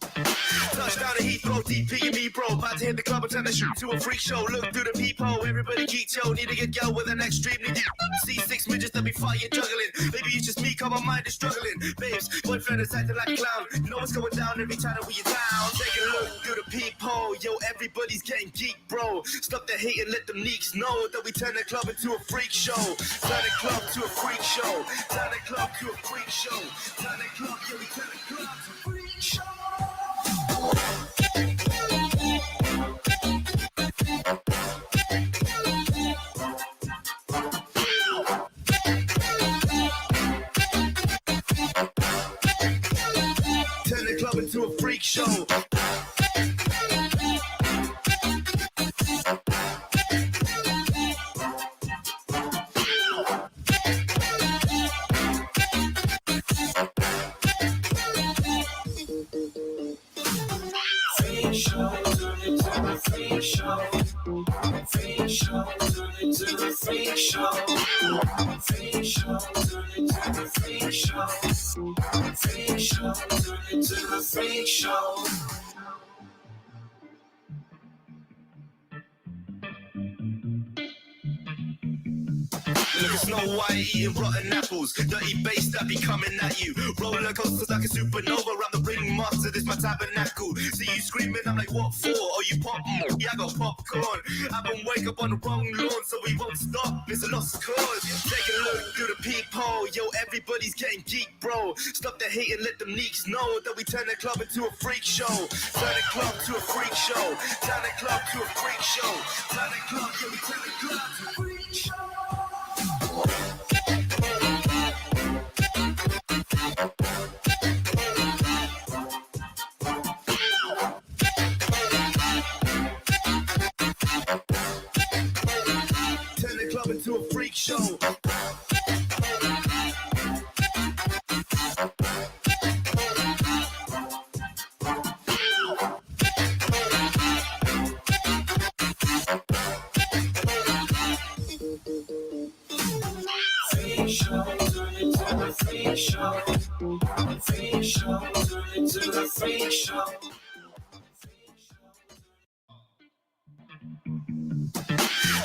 Touchdown to Heathrow, DP and me, bro. About to hit the club and turn the shoot to a freak show. Look through the peephole, everybody geek, yo. Need to get yo with an extremely deep. See 6 midgets that be fighting, juggling. Maybe it's just me, cause my mind is struggling. Babes, boyfriend is acting like a clown. You know what's going down every time that we are down. Take a look through the peephole, yo. Everybody's getting geek, bro. Stop the hate and let them neeks know that we turn the club into a freak show. Turn the club to a freak show. Turn the club to a freak show. Turn the club, yeah, we turn the club to a freak show. Turn the club into a freak show. Look at Snow White eating rotten apples. Dirty bass that be coming at you. Roller coasters like a supernova. Around the ring master, this my tabernacle. See you screaming, I'm like, what for? Oh, you pop? Yeah, I got popcorn. I been wake up on the wrong lawn, so we won't stop. It's a lost cause. Take a look through the peephole. Yo, everybody's getting geek, bro. Stop the hate and let them neeks know that we turn the club into a freak show. Turn the club to a freak show. Turn the club to a freak show. Turn the club, yeah, we turn the club to a freak show. Turn the club into a freak show.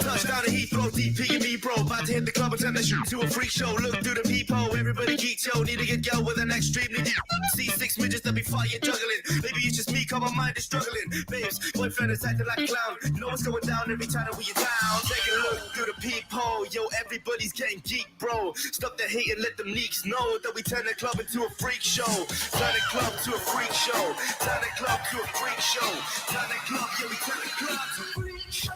Touchdown to Heathrow, DP and me, bro. About to hit the club and turn the shoot to a freak show. Look through the peephole, everybody geek, yo. Need to get yo with an extremely deep. See 6 midgets that be fighting, juggling. Maybe it's just me, cause my mind is struggling. Babes, boyfriend is acting like a clown. You know what's going down every time that we are down. Take a look through the peephole, yo. Everybody's getting geek, bro. Stop the hate and let them neeks know that we turn the club into a freak show. Turn the club to a freak show. Turn the club to a freak show. Turn the club, yeah, we turn the club to a freak show.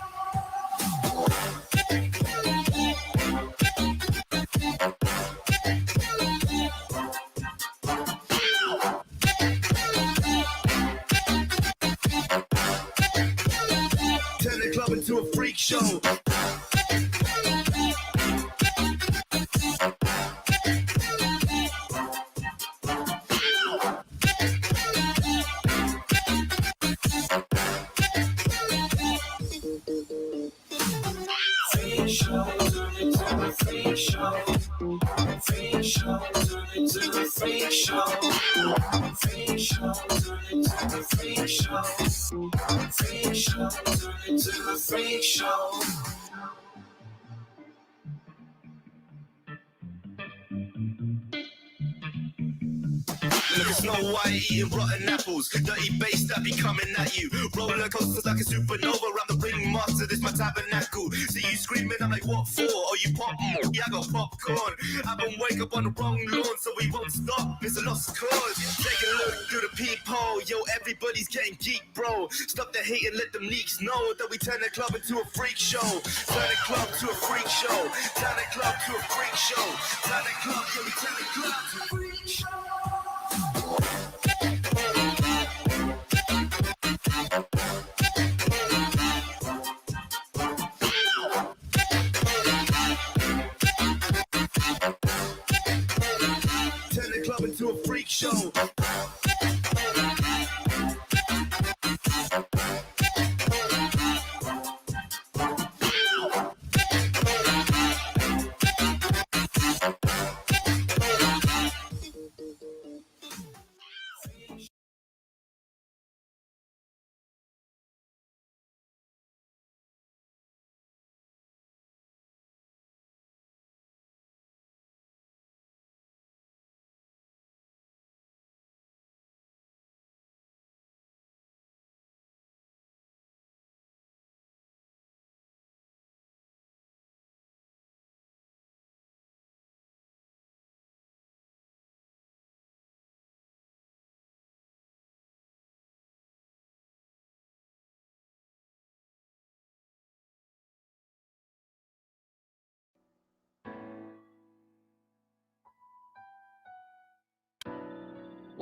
Turn the club into a freak show. Look at Snow White eating rotten apples. Dirty bass that be coming at you. Roller coasters like a supernova. Around the ring master, this my tabernacle. See you screaming, I'm like, what for? Oh, you pop? Yeah, I got popcorn. I been wake up on the wrong lawn, so we won't stop. It's a lost cause. Take a look through the peephole. Yo, everybody's getting geek, bro. Stop the hate and let them neeks know that we turn the club into a freak show. Turn the club to a freak show. Turn the club to a freak show. Turn the club, yeah, we turn the club to a freak show. Turn the club into a freak show.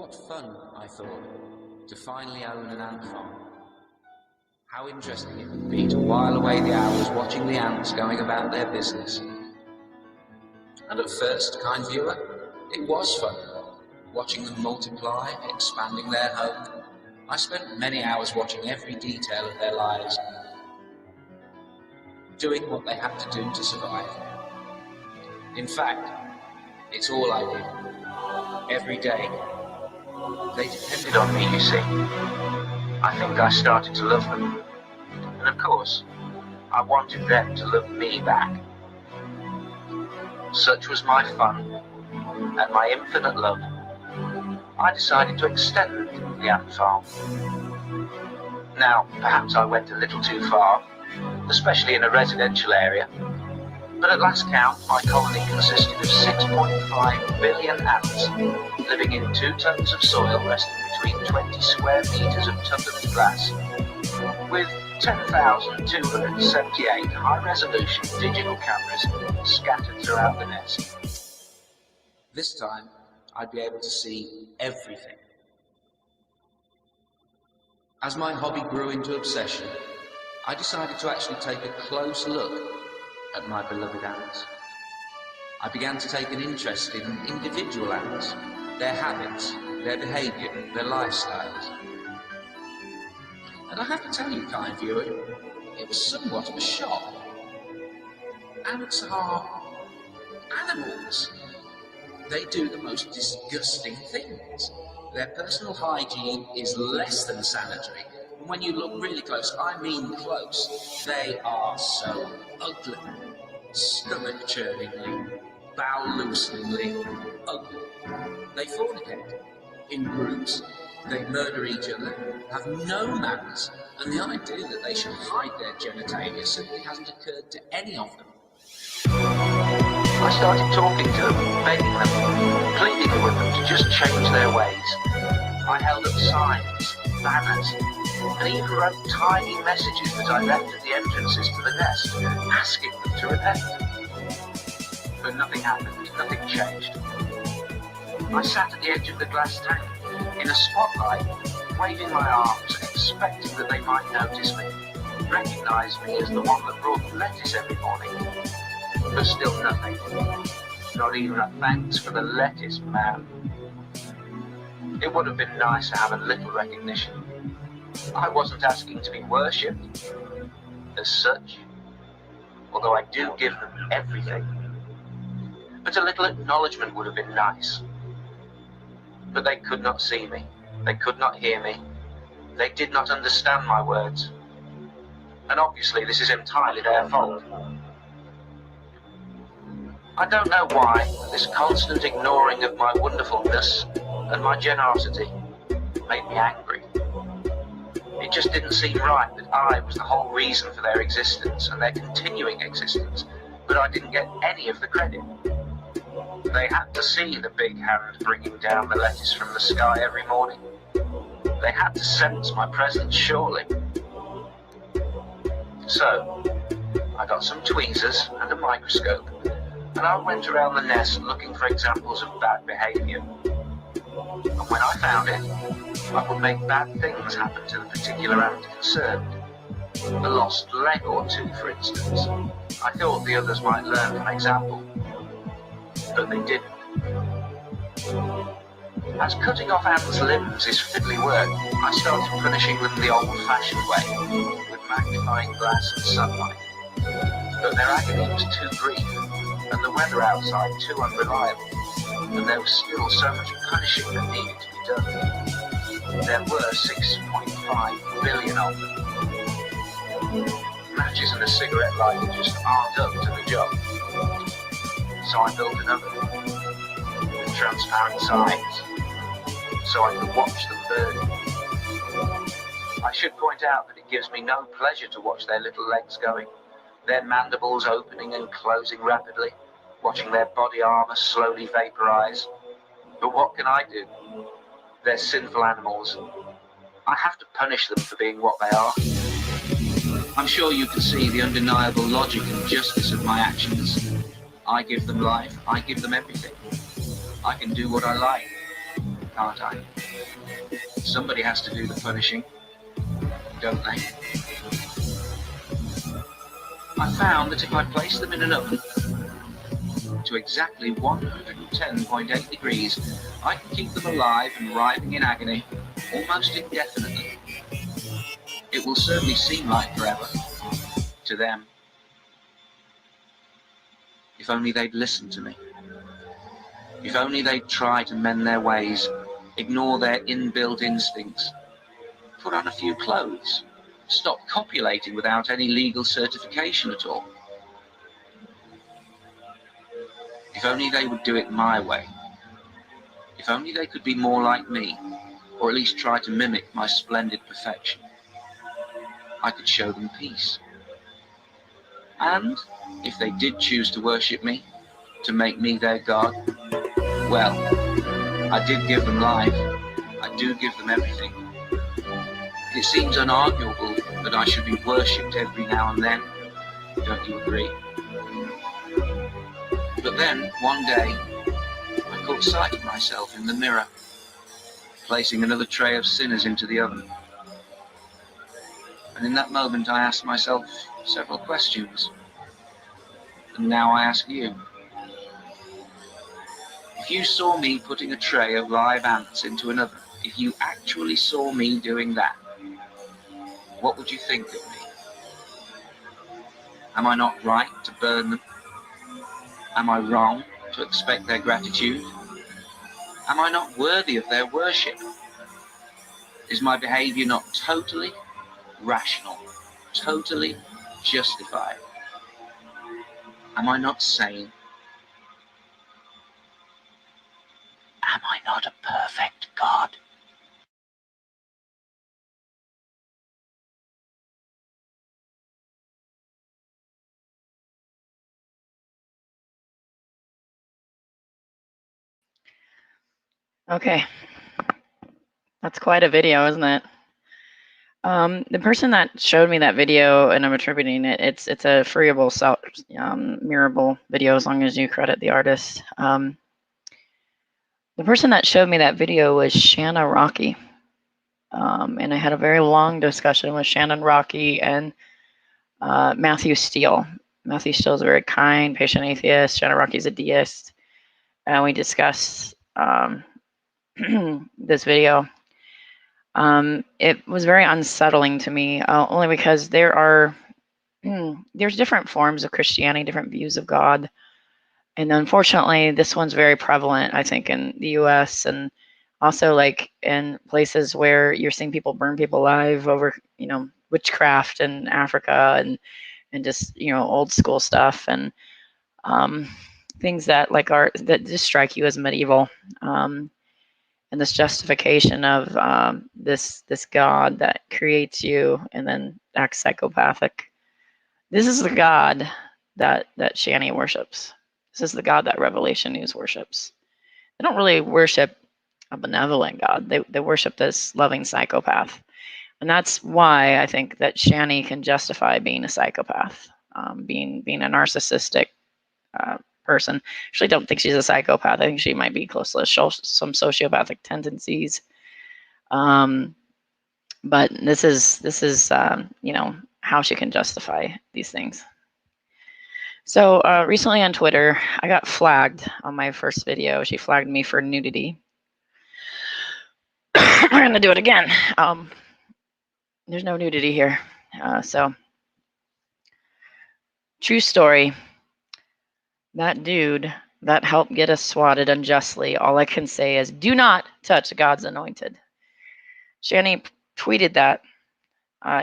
What fun, I thought, to finally own an ant farm. How interesting it would be to while away the hours watching the ants going about their business. And at first, kind viewer, it was fun, watching them multiply, expanding their home. I spent many hours watching every detail of their lives, doing what they had to do to survive. In fact, it's all I did, every day. They depended on me, you see. I think I started to love them. And of course, I wanted them to love me back. Such was my fun and my infinite love. I decided to extend the ant farm. Now, perhaps I went a little too far, especially in a residential area. But at last count, my colony consisted of 6.5 billion ants, living in 2 tons of soil resting between 20 square meters of tumbling glass, with 10,278 high-resolution digital cameras scattered throughout the nest. This time, I'd be able to see everything. As my hobby grew into obsession, I decided to actually take a close look at my beloved ants. I began to take an interest in individual ants, their habits, their behaviour, their lifestyles. And I have to tell you, kind viewer, it was somewhat of a shock. Ants are animals. They do the most disgusting things. Their personal hygiene is less than sanitary. And when you look really close, I mean close, they are so ugly. Stomach-churningly, bowel-looseningly ugly. They fornicate in groups. They murder each other, have no manners, and the idea that they should hide their genitalia simply hasn't occurred to any of them. I started talking to them, begging them, pleading with them to just change their ways. I held up signs, banners, and even wrote tiny messages that I left at the entrances to the nest, asking them to repent. But nothing happened, nothing changed. I sat at the edge of the glass tank, in a spotlight, waving my arms, expecting that they might notice me, recognise me as the one that brought them lettuce every morning. But still nothing. Not even a thanks for the lettuce, man. It would have been nice to have a little recognition. I wasn't asking to be worshipped as such, although I do give them everything. But a little acknowledgement would have been nice. But they could not see me. They could not hear me. They did not understand my words. And obviously this is entirely their fault. I don't know why this constant ignoring of my wonderfulness and my generosity made me angry. It just didn't seem right that I was the whole reason for their existence and their continuing existence, but I didn't get any of the credit. They had to see the big hand bringing down the lettuce from the sky every morning. They had to sense my presence, surely. So, I got some tweezers and a microscope, and I went around the nest looking for examples of bad behaviour. And when I found it, I would make bad things happen to the particular ant concerned. A lost leg or two, for instance. I thought the others might learn from example, but they didn't. As cutting off ants' limbs is fiddly work, I started punishing them the old-fashioned way, with magnifying glass and sunlight. But their agony was too brief, and the weather outside too unreliable, and there was still so much punishing that needed to be done. There were 6.5 billion of them. Matches and a cigarette lighter just aren't up to the job. So I built an oven with transparent sides, so I could watch them burn. I should point out that it gives me no pleasure to watch their little legs going, their mandibles opening and closing rapidly, watching their body armour slowly vaporise. But what can I do? They're sinful animals. I have to punish them for being what they are. I'm sure you can see the undeniable logic and justice of my actions. I give them life, I give them everything. I can do what I like. can't I? Somebody has to do the punishing, don't they? I found that if I place them in an oven to exactly 110.8 degrees, I can keep them alive and writhing in agony almost indefinitely. It will certainly seem like forever to them. If only they'd listen to me. If only they'd try to mend their ways, ignore their inbuilt instincts, put on a few clothes, stop copulating without any legal certification at all. If only they would do it my way. If only they could be more like me, or at least try to mimic my splendid perfection. I could show them peace. And if they did choose to worship me, to make me their God, well, I did give them life. I do give them everything. It seems unarguable that I should be worshipped every now and then. Don't you agree? But then, one day, I caught sight of myself in the mirror, placing another tray of sinners into the oven. And in that moment, I asked myself several questions. And now I ask you. If you saw me putting a tray of live ants into an oven, if you actually saw me doing that, what would you think of me? Am I not right to burn them? Am I wrong to expect their gratitude? Am I not worthy of their worship? Is my behavior not totally rational, totally justified? Am I not sane? Am I not a perfect God? Okay, that's quite a video, isn't it? The person that showed me that video, and I'm attributing it, it's a freeable, mirrorable video as long as you credit the artist. The person that showed me that video was Shanna Rocky, and I had a very long discussion with Shannon Rocky and Matthew Steele. Matthew Steele is a very kind, patient atheist. Shanna Rocky's a deist, and we discussed this video. It was very unsettling to me, only because there's different forms of Christianity, different views of God. And unfortunately, this one's very prevalent, I think, in the US and also like in places where you're seeing people burn people alive over, witchcraft in Africa and just, old school stuff and things that that just strike you as medieval. And this justification of this God that creates you and then acts psychopathic. This is the God that Shanny worships. This is the God that Revelation News worships. They don't really worship a benevolent God. They worship this loving psychopath. And that's why I think that Shanny can justify being a psychopath, being a narcissistic person. Actually, don't think she's a psychopath. I think she might be close to some sociopathic tendencies. But this is how she can justify these things. So recently on Twitter, I got flagged on my first video. She flagged me for nudity. We're gonna do it again. There's no nudity here. So true story. That dude that helped get us swatted unjustly, all I can say is do not touch God's anointed. Shanny tweeted that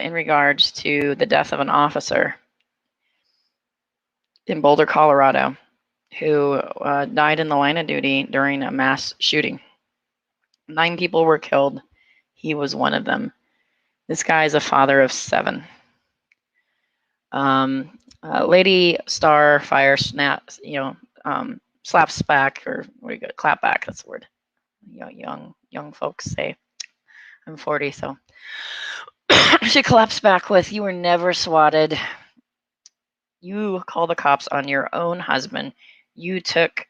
in regards to the death of an officer in Boulder, Colorado, who died in the line of duty during a mass shooting. 9 people were killed. He was one of them. This guy is a father of 7. Lady Star Fire snaps, slaps back, or what do you got? Clap back. That's the word. Young folks say. I'm 40, so she claps back with, "You were never swatted. You call the cops on your own husband. And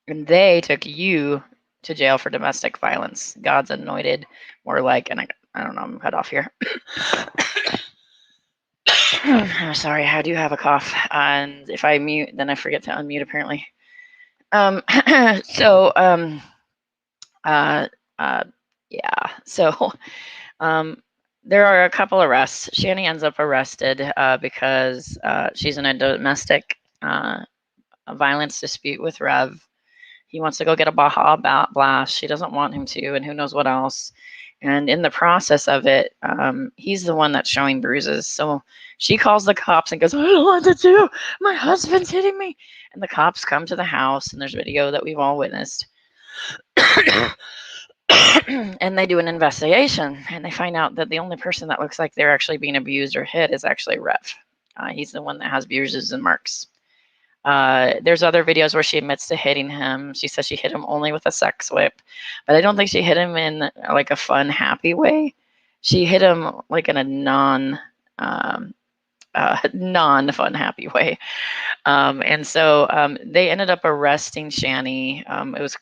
they took you to jail for domestic violence. God's anointed, more like, and I don't know, I'm cut off here. I'm sorry, I do have a cough, and if I mute, then I forget to unmute apparently. So, yeah, so there are a couple arrests. Shanny ends up arrested because she's in a domestic violence dispute with Rev. He wants to go get a Baja Blast. She doesn't want him to, and who knows what else. And in the process of it, he's the one that's showing bruises. So she calls the cops and goes, I don't want to do. My husband's hitting me. And the cops come to the house, and there's video that we've all witnessed. And they do an investigation, and they find out that the only person that looks like they're actually being abused or hit is actually Rev. He's the one that has bruises and marks. There's other videos where she admits to hitting him. She says she hit him only with a sex whip, but I don't think she hit him in like a fun, happy way. She hit him like in a non-fun, happy way. And so they ended up arresting Shanny. It was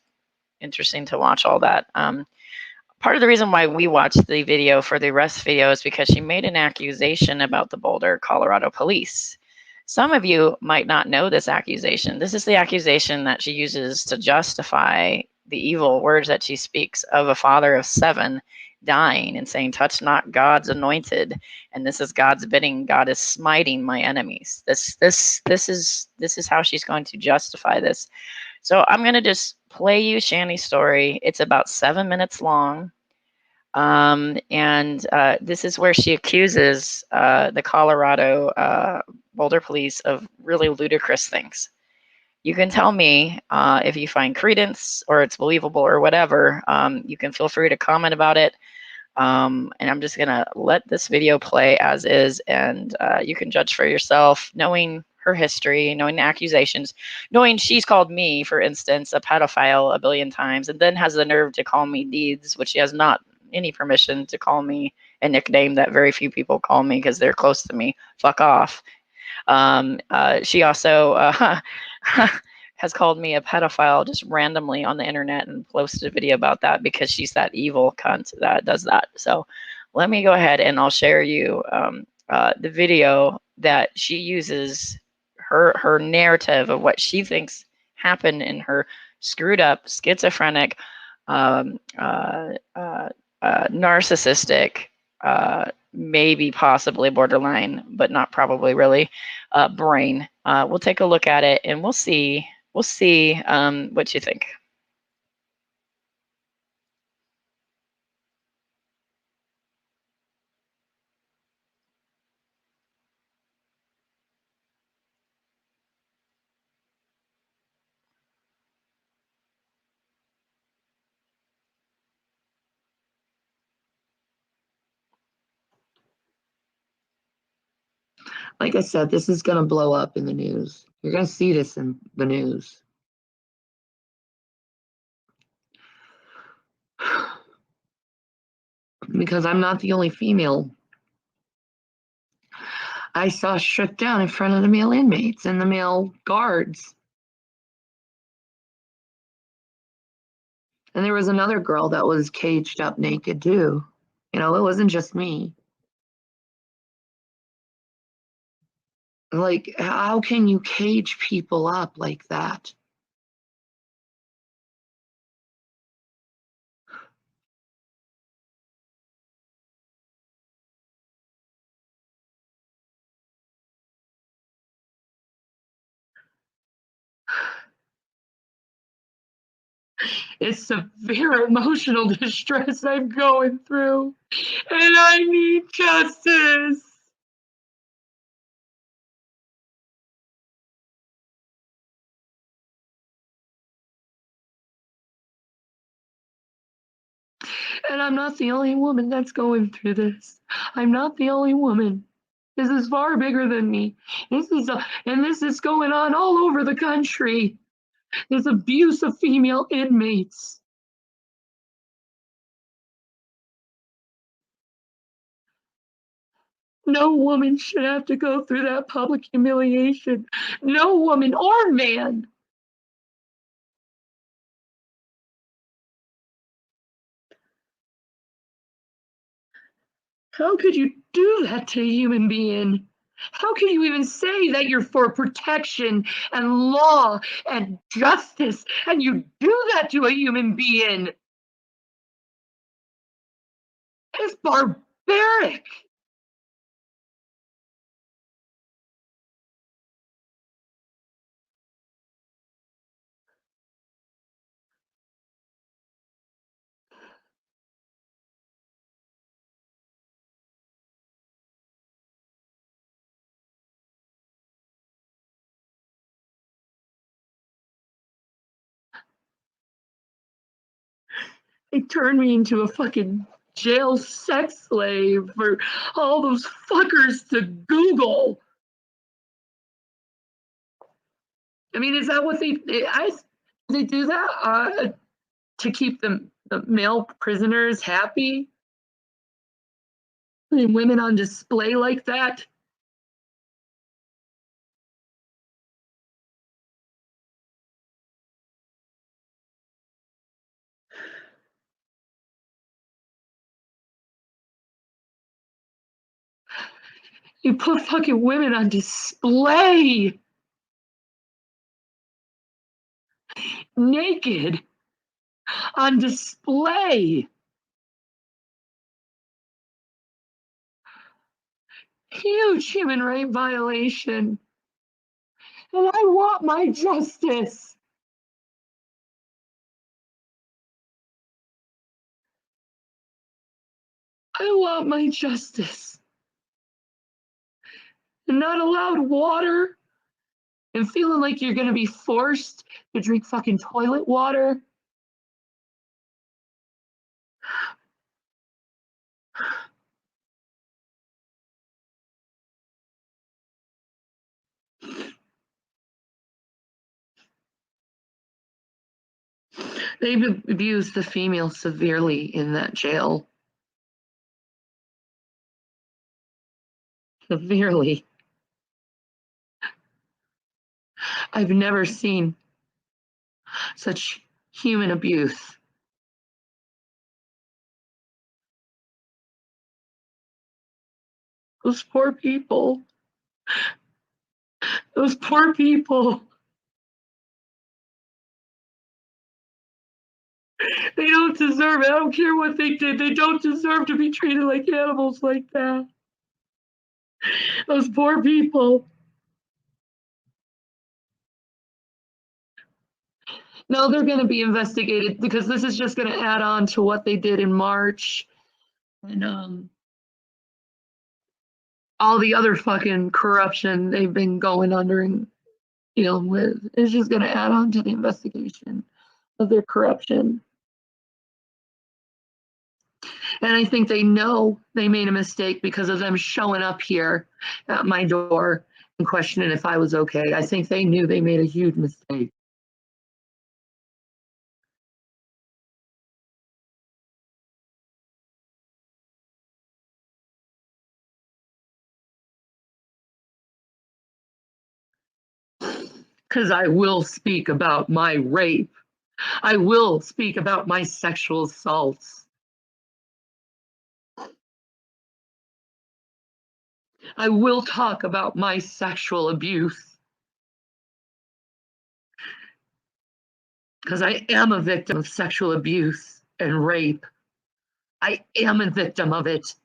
interesting to watch all that. Part of the reason why we watched the video for the arrest video is because she made an accusation about the Boulder, Colorado police. Some of you might not know this accusation. This is the accusation that she uses to justify the evil words that she speaks of a father of 7 dying and saying, touch not God's anointed. And this is God's bidding. God is smiting my enemies. This is how she's going to justify this. So I'm going to just play you Shanny's story. It's about 7 minutes long. And this is where she accuses the Colorado Boulder police of really ludicrous things. You can tell me if you find credence or it's believable or whatever. You can feel free to comment about it. And I'm just going to let this video play as is, and you can judge for yourself, knowing her history, knowing the accusations, knowing she's called me, for instance, a pedophile a billion times, and then has the nerve to call me Deeds, which she has not any permission to call me a nickname that very few people call me because they're close to me. Fuck off. She also has called me a pedophile just randomly on the internet and posted a video about that because she's that evil cunt that does that. So let me go ahead and I'll share you the video that she uses, her narrative of what she thinks happened in her screwed up, schizophrenic, narcissistic, maybe possibly borderline, but not probably really, brain. We'll take a look at it and we'll see what you think. Like I said, this is going to blow up in the news. You're going to see this in the news. Because I'm not the only female I saw shook down in front of the male inmates and the male guards. And there was another girl that was caged up naked too. You know, it wasn't just me. Like, how can you cage people up like that? It's severe emotional distress I'm going through, and I need justice. And I'm not the only woman that's going through this. I'm not the only woman. This is far bigger than me. This is going on all over the country. There's abuse of female inmates. No woman should have to go through that public humiliation. No woman or man. How could you do that to a human being? How can you even say that you're for protection and law and justice and you do that to a human being? It's barbaric. They turned me into a fucking jail sex slave for all those fuckers to Google. I mean, is that what they do that to keep the male prisoners happy? Putting women on display like that? You put fucking women on display, naked, on display. Huge human right violation. And I want my justice. I want my justice. And not allowed water and feeling like you're going to be forced to drink fucking toilet water. They've abused the female severely in that jail. Severely. I've never seen such human abuse. Those poor people. Those poor people. They don't deserve it. I don't care what they did. They don't deserve to be treated like animals like that. Those poor people. No, they're going to be investigated because this is just going to add on to what they did in March and all the other fucking corruption they've been going under and dealing with. It's just going to add on to the investigation of their corruption. And I think they know they made a mistake because of them showing up here at my door and questioning if I was okay. I think they knew they made a huge mistake. Because I will speak about my rape. I will speak about my sexual assaults. I will talk about my sexual abuse. Because I am a victim of sexual abuse and rape. I am a victim of it.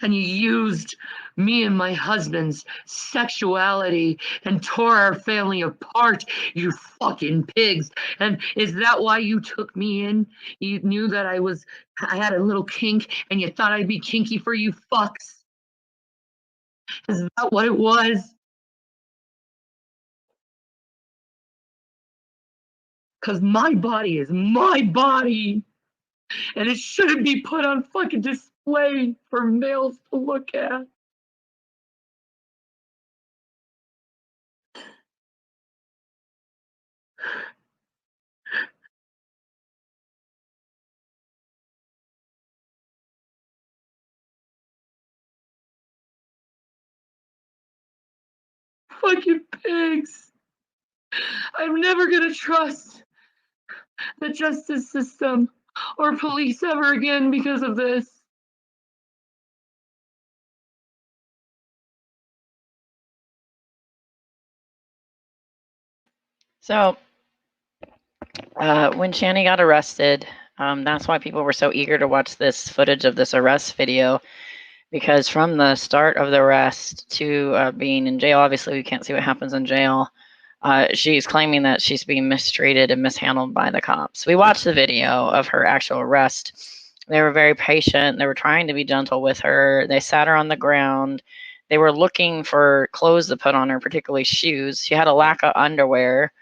And you used me and my husband's sexuality and tore our family apart, you fucking pigs. And is that why you took me in? You knew that I had a little kink and you thought I'd be kinky for you fucks? Is that what it was? Because my body is my body. And it shouldn't be put on fucking display for males to look at. Fucking pigs. I'm never gonna trust the justice system. or police ever again because of this. So when Shanny got arrested, that's why people were so eager to watch this footage of this arrest video, because from the start of the arrest to being in jail, obviously we can't see what happens in jail, she's claiming that she's being mistreated and mishandled by the cops. We watched the video of her actual arrest. They were very patient. They were trying to be gentle with her. They sat her on the ground. They were looking for clothes to put on her, particularly shoes. She had a lack of underwear.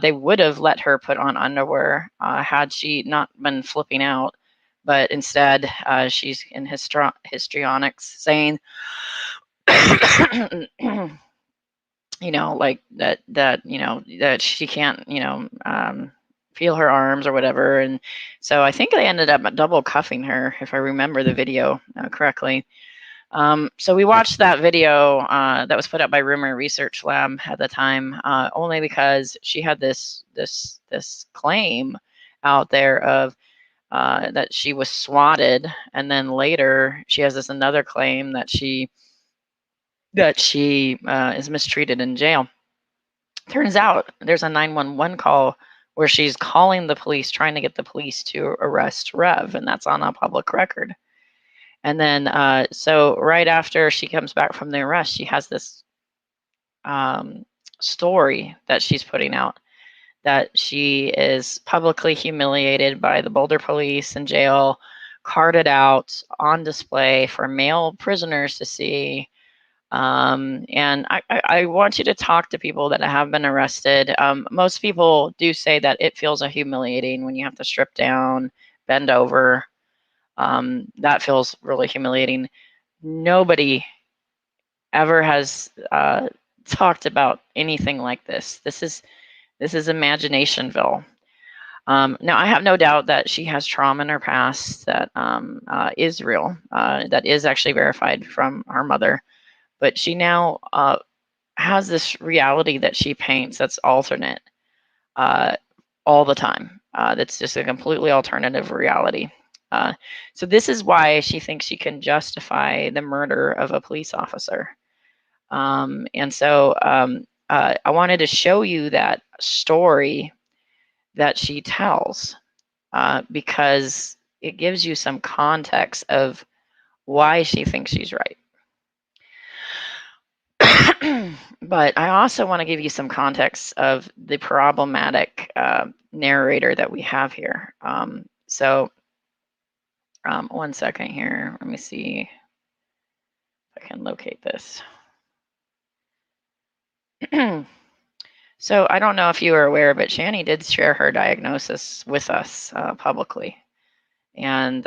They would have let her put on underwear had she not been flipping out, but instead she's in histrionics saying, you know, like that she can't, feel her arms or whatever. And so I think they ended up double cuffing her, if I remember the video correctly. So we watched that video that was put up by Rumor Research Lab at the time, only because she had this claim out there of that she was swatted, and then later she has this another claim that she is mistreated in jail. Turns out there's a 911 call where she's calling the police, trying to get the police to arrest Rev, and that's on a public record. And then, so right after she comes back from the arrest, she has this story that she's putting out that she is publicly humiliated by the Boulder police in jail, carted out on display for male prisoners to see. And I want you to talk to people that have been arrested. Most people do say that it feels humiliating when you have to strip down, bend over. That feels really humiliating. Nobody ever has talked about anything like this. This is Imaginationville. Now, I have no doubt that she has trauma in her past that is real, that is actually verified from her mother. But she now has this reality that she paints that's alternate all the time. That's just a completely alternative reality. So this is why she thinks she can justify the murder of a police officer. And so I wanted to show you that story that she tells because it gives you some context of why she thinks she's right. But I also want to give you some context of the problematic narrator that we have here. One second here. Let me see if I can locate this. So I don't know if you are aware, but Shanny did share her diagnosis with us publicly. And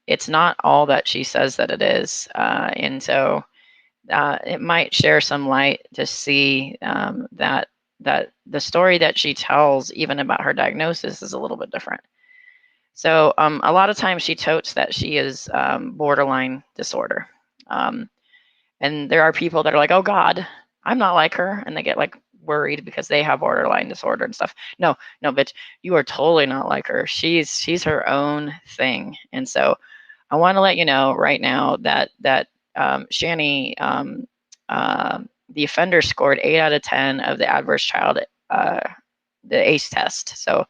it's not all that she says that it is. And so it might share some light to see that the story that she tells, even about her diagnosis, is a little bit different. So a lot of times she totes that she is borderline disorder. And there are people that are like, oh God, I'm not like her. And they get like worried because they have borderline disorder and stuff. No, bitch, you are totally not like her. She's her own thing. And so I want to let you know right now that Shanny, the offender scored 8 out of 10 of the adverse child, the ACE test. So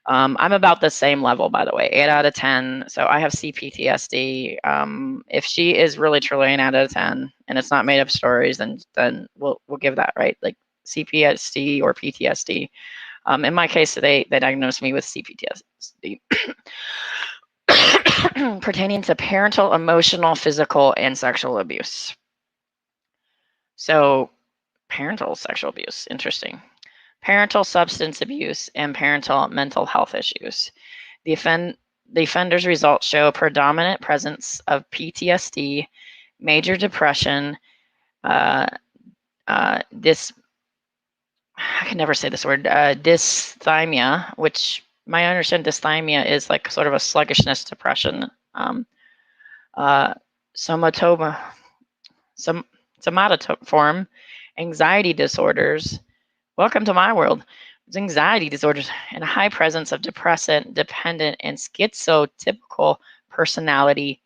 I'm about the same level, by the way, 8 out of 10. So I have CPTSD. If she is really truly an 8 out of 10 and it's not made up stories, then we'll give that, right? Like CPTSD or PTSD. In my case, they diagnosed me with CPTSD. Pertaining to parental, emotional, physical, and sexual abuse. So parental sexual abuse, interesting. Parental substance abuse and parental mental health issues. The offender's results show a predominant presence of PTSD, major depression, I can never say this word, dysthymia, which my understanding dysthymia is like sort of a sluggishness, depression, somatoform, anxiety disorders. Welcome to my world. anxiety disorders and a high presence of depressant, dependent, and schizotypical personality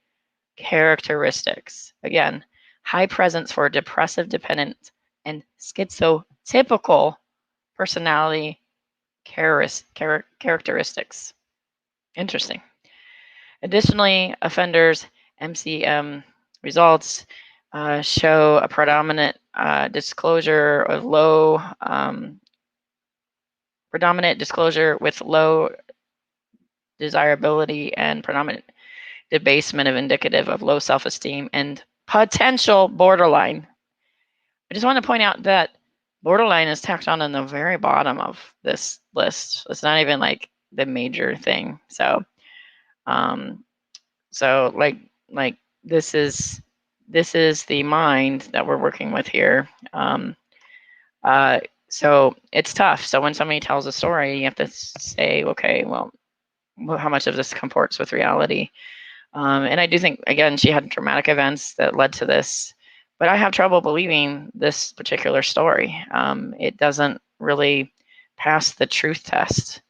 characteristics. Again, high presence for depressive, dependent, and schizotypical personality characteristics. Interesting. Additionally, offenders' MCM results show a predominant disclosure of low predominant disclosure with low desirability and predominant debasement of indicative of low self-esteem and potential borderline. I just want to point out that borderline is tacked on the very bottom of this list. It's not even like the major thing. So, like this is the mind that we're working with here. So it's tough. So when somebody tells a story, you have to say, okay, well, how much of this comports with reality? And I do think, again, she had traumatic events that led to this, but I have trouble believing this particular story. It doesn't really pass the truth test.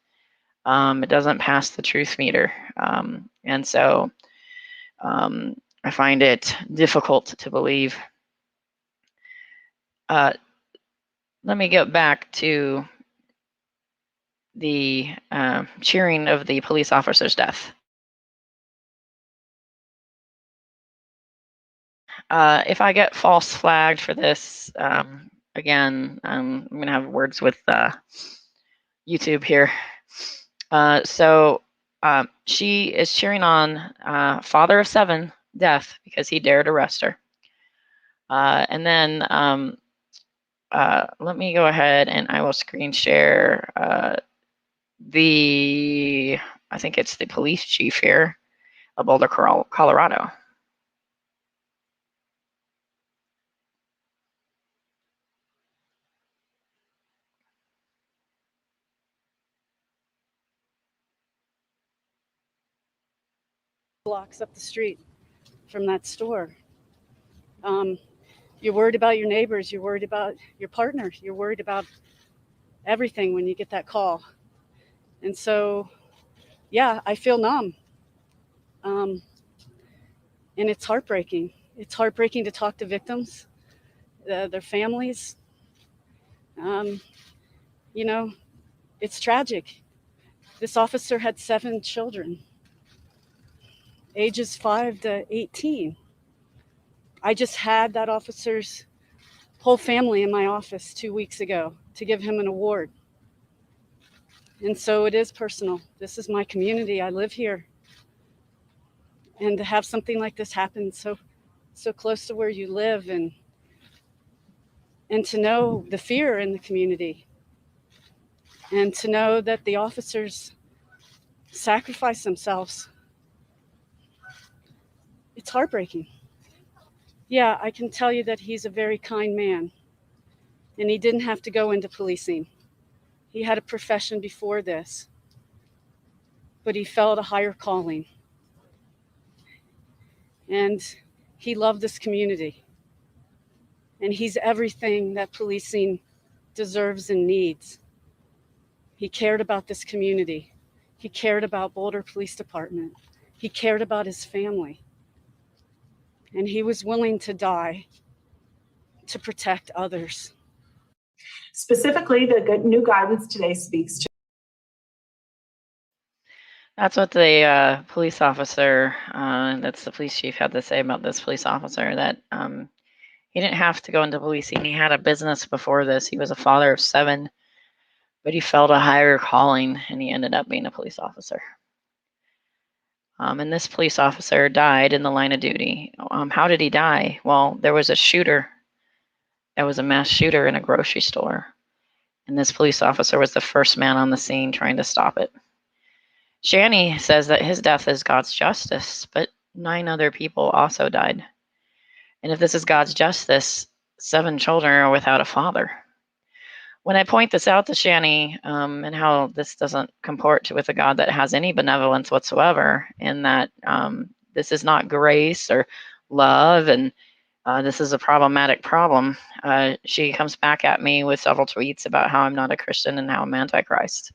It doesn't pass the truth meter. And so I find it difficult to believe. Let me get back to the cheering of the police officer's death. If I get false flagged for this, again, I'm going to have words with YouTube here. So she is cheering on father of 7 death because he dared arrest her. And then let me go ahead and I will screen share I think it's the police chief here of Boulder, Colorado. Blocks up the street from that store. You're worried about your neighbors, you're worried about your partner, you're worried about everything when you get that call. And so, yeah, I feel numb. And it's heartbreaking. It's heartbreaking to talk to victims, their families. You know, it's tragic. This officer had 7 children, ages 5 to 18. I just had that officer's whole family in my office 2 weeks ago to give him an award. And so it is personal. This is my community. I live here. And to have something like this happen so close to where you live, and to know the fear in the community, and to know that the officers sacrifice themselves, it's heartbreaking. Yeah, I can tell you that he's a very kind man, and he didn't have to go into policing. He had a profession before this, but he felt a higher calling. And he loved this community. And he's everything that policing deserves and needs. He cared about this community. He cared about Boulder Police Department. He cared about his family. And he was willing to die to protect others. Specifically, the new guidance today speaks to. That's what the police officer, that's the police chief, had to say about this police officer, that he didn't have to go into policing. He had a business before this. He was a father of 7, but he felt a higher calling, and he ended up being a police officer. And this police officer died in the line of duty. How did he die? Well, there was a shooter. There was a mass shooter in a grocery store. And this police officer was the first man on the scene trying to stop it. Shanny says that his death is God's justice, but 9 other people also died. And if this is God's justice, 7 children are without a father. When I point this out to Shanny, and how this doesn't comport with a God that has any benevolence whatsoever, in that this is not grace or love, and This is a problematic problem. She comes back at me with several tweets about how I'm not a Christian and how I'm Antichrist,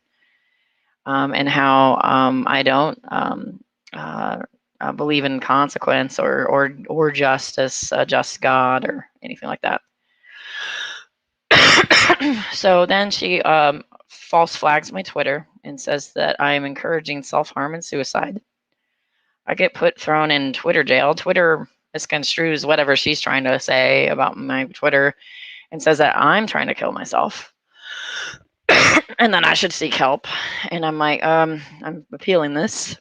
and how I don't believe in consequence or justice, a just God, or anything like that. So then she false flags my Twitter and says that I am encouraging self-harm and suicide. I get thrown in Twitter jail. Twitter misconstrues whatever she's trying to say about my Twitter and says that I'm trying to kill myself and then I should seek help. And I'm like, I'm appealing this.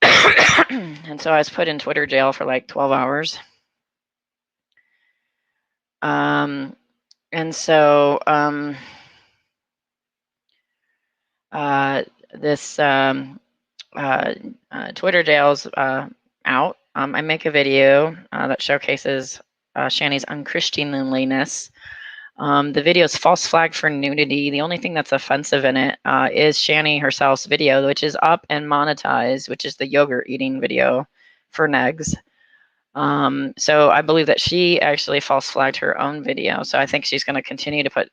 And so I was put in Twitter jail for like 12 hours. And so this Twitter jail's out. I make a video that showcases Shanny's unchristianliness. The video is false flagged for nudity. The only thing that's offensive in it is Shanny herself's video, which is up and monetized, which is the yogurt eating video for negs. So I believe that she actually false flagged her own video. So I think she's going to continue to put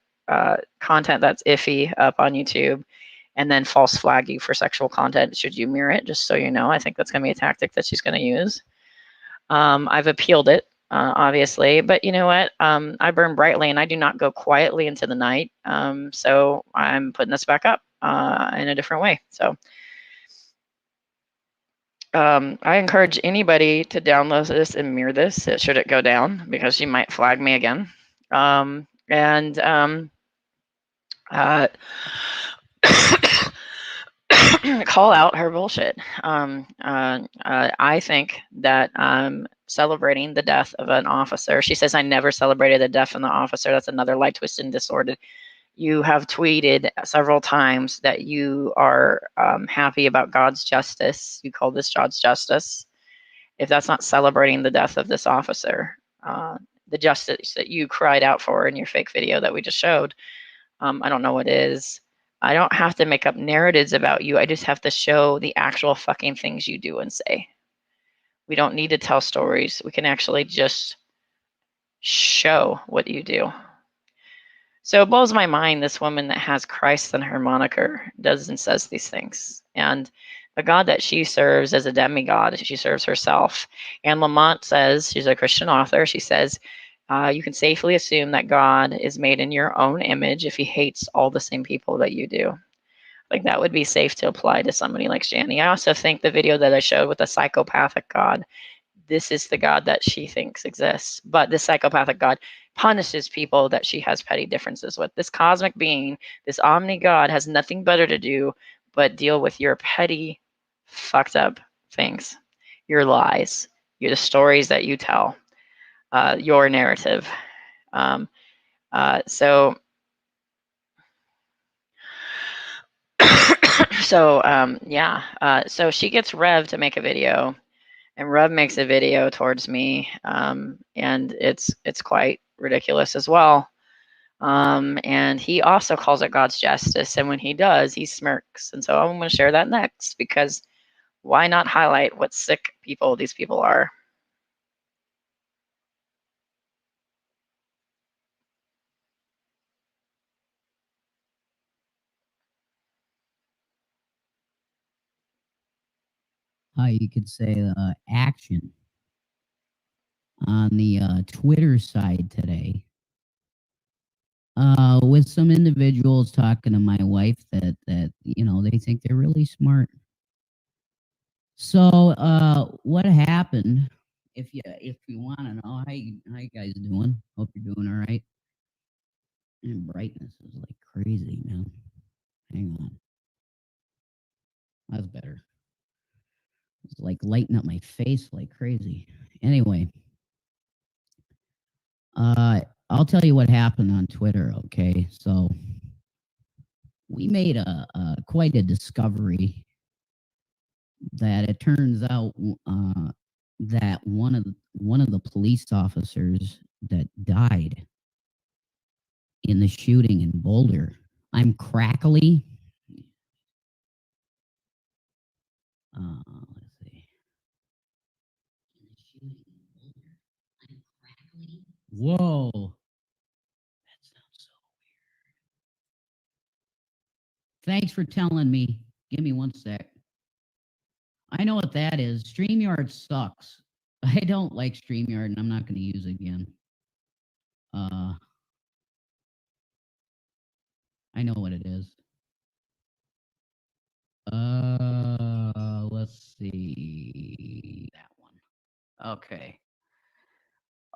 content that's iffy up on YouTube and then false flag you for sexual content should you mirror it, just so you know. I think that's going to be a tactic that she's going to use. I've appealed it, obviously, but you know what? I burn brightly and I do not go quietly into the night. So I'm putting this back up in a different way. So I encourage anybody to download this and mirror this should it go down, because she might flag me again. Call out her bullshit. I think that celebrating the death of an officer. She says I never celebrated the death of the officer. That's another lie, twisted, and distorted. You have tweeted several times that you are happy about God's justice. You call this God's justice. If that's not celebrating the death of this officer, the justice that you cried out for in your fake video that we just showed, I don't know what is. I don't have to make up narratives about you. I just have to show the actual fucking things you do and say. We don't need to tell stories. We can actually just show what you do. So it blows my mind, this woman that has Christ in her moniker does and says these things. And the God that she serves as a demigod, she serves herself. And Lamont says, she's a Christian author, she says, you can safely assume that God is made in your own image if he hates all the same people that you do. Like, that would be safe to apply to somebody like Shanny. I also think the video that I showed with the psychopathic God, this is the God that she thinks exists. But this psychopathic God punishes people that she has petty differences with. This cosmic being, this omni God, has nothing better to do but deal with your petty, fucked up things, your lies, the stories that you tell. Your narrative. So she gets Rev to make a video, and Rev makes a video towards me, and it's quite ridiculous as well. And he also calls it God's justice, and when he does, he smirks. And so I'm going to share that next, because why not highlight what sick people these people are? You could say action on the Twitter side today, with some individuals talking to my wife that they think they're really smart. So what happened? If you want to know, how you guys doing? Hope you're doing all right. And brightness is like crazy, man. Hang on, that's better. It's like lighting up my face like crazy. Anyway, I'll tell you what happened on Twitter, okay? So we made quite a discovery that it turns out that one of the police officers that died in the shooting in Boulder. I'm crackly. Let's see. Whoa. That sounds so weird. Thanks for telling me. Give me one sec. I know what that is. StreamYard sucks. I don't like StreamYard, and I'm not going to use it again. I know what it is. Let's see. That one. Okay.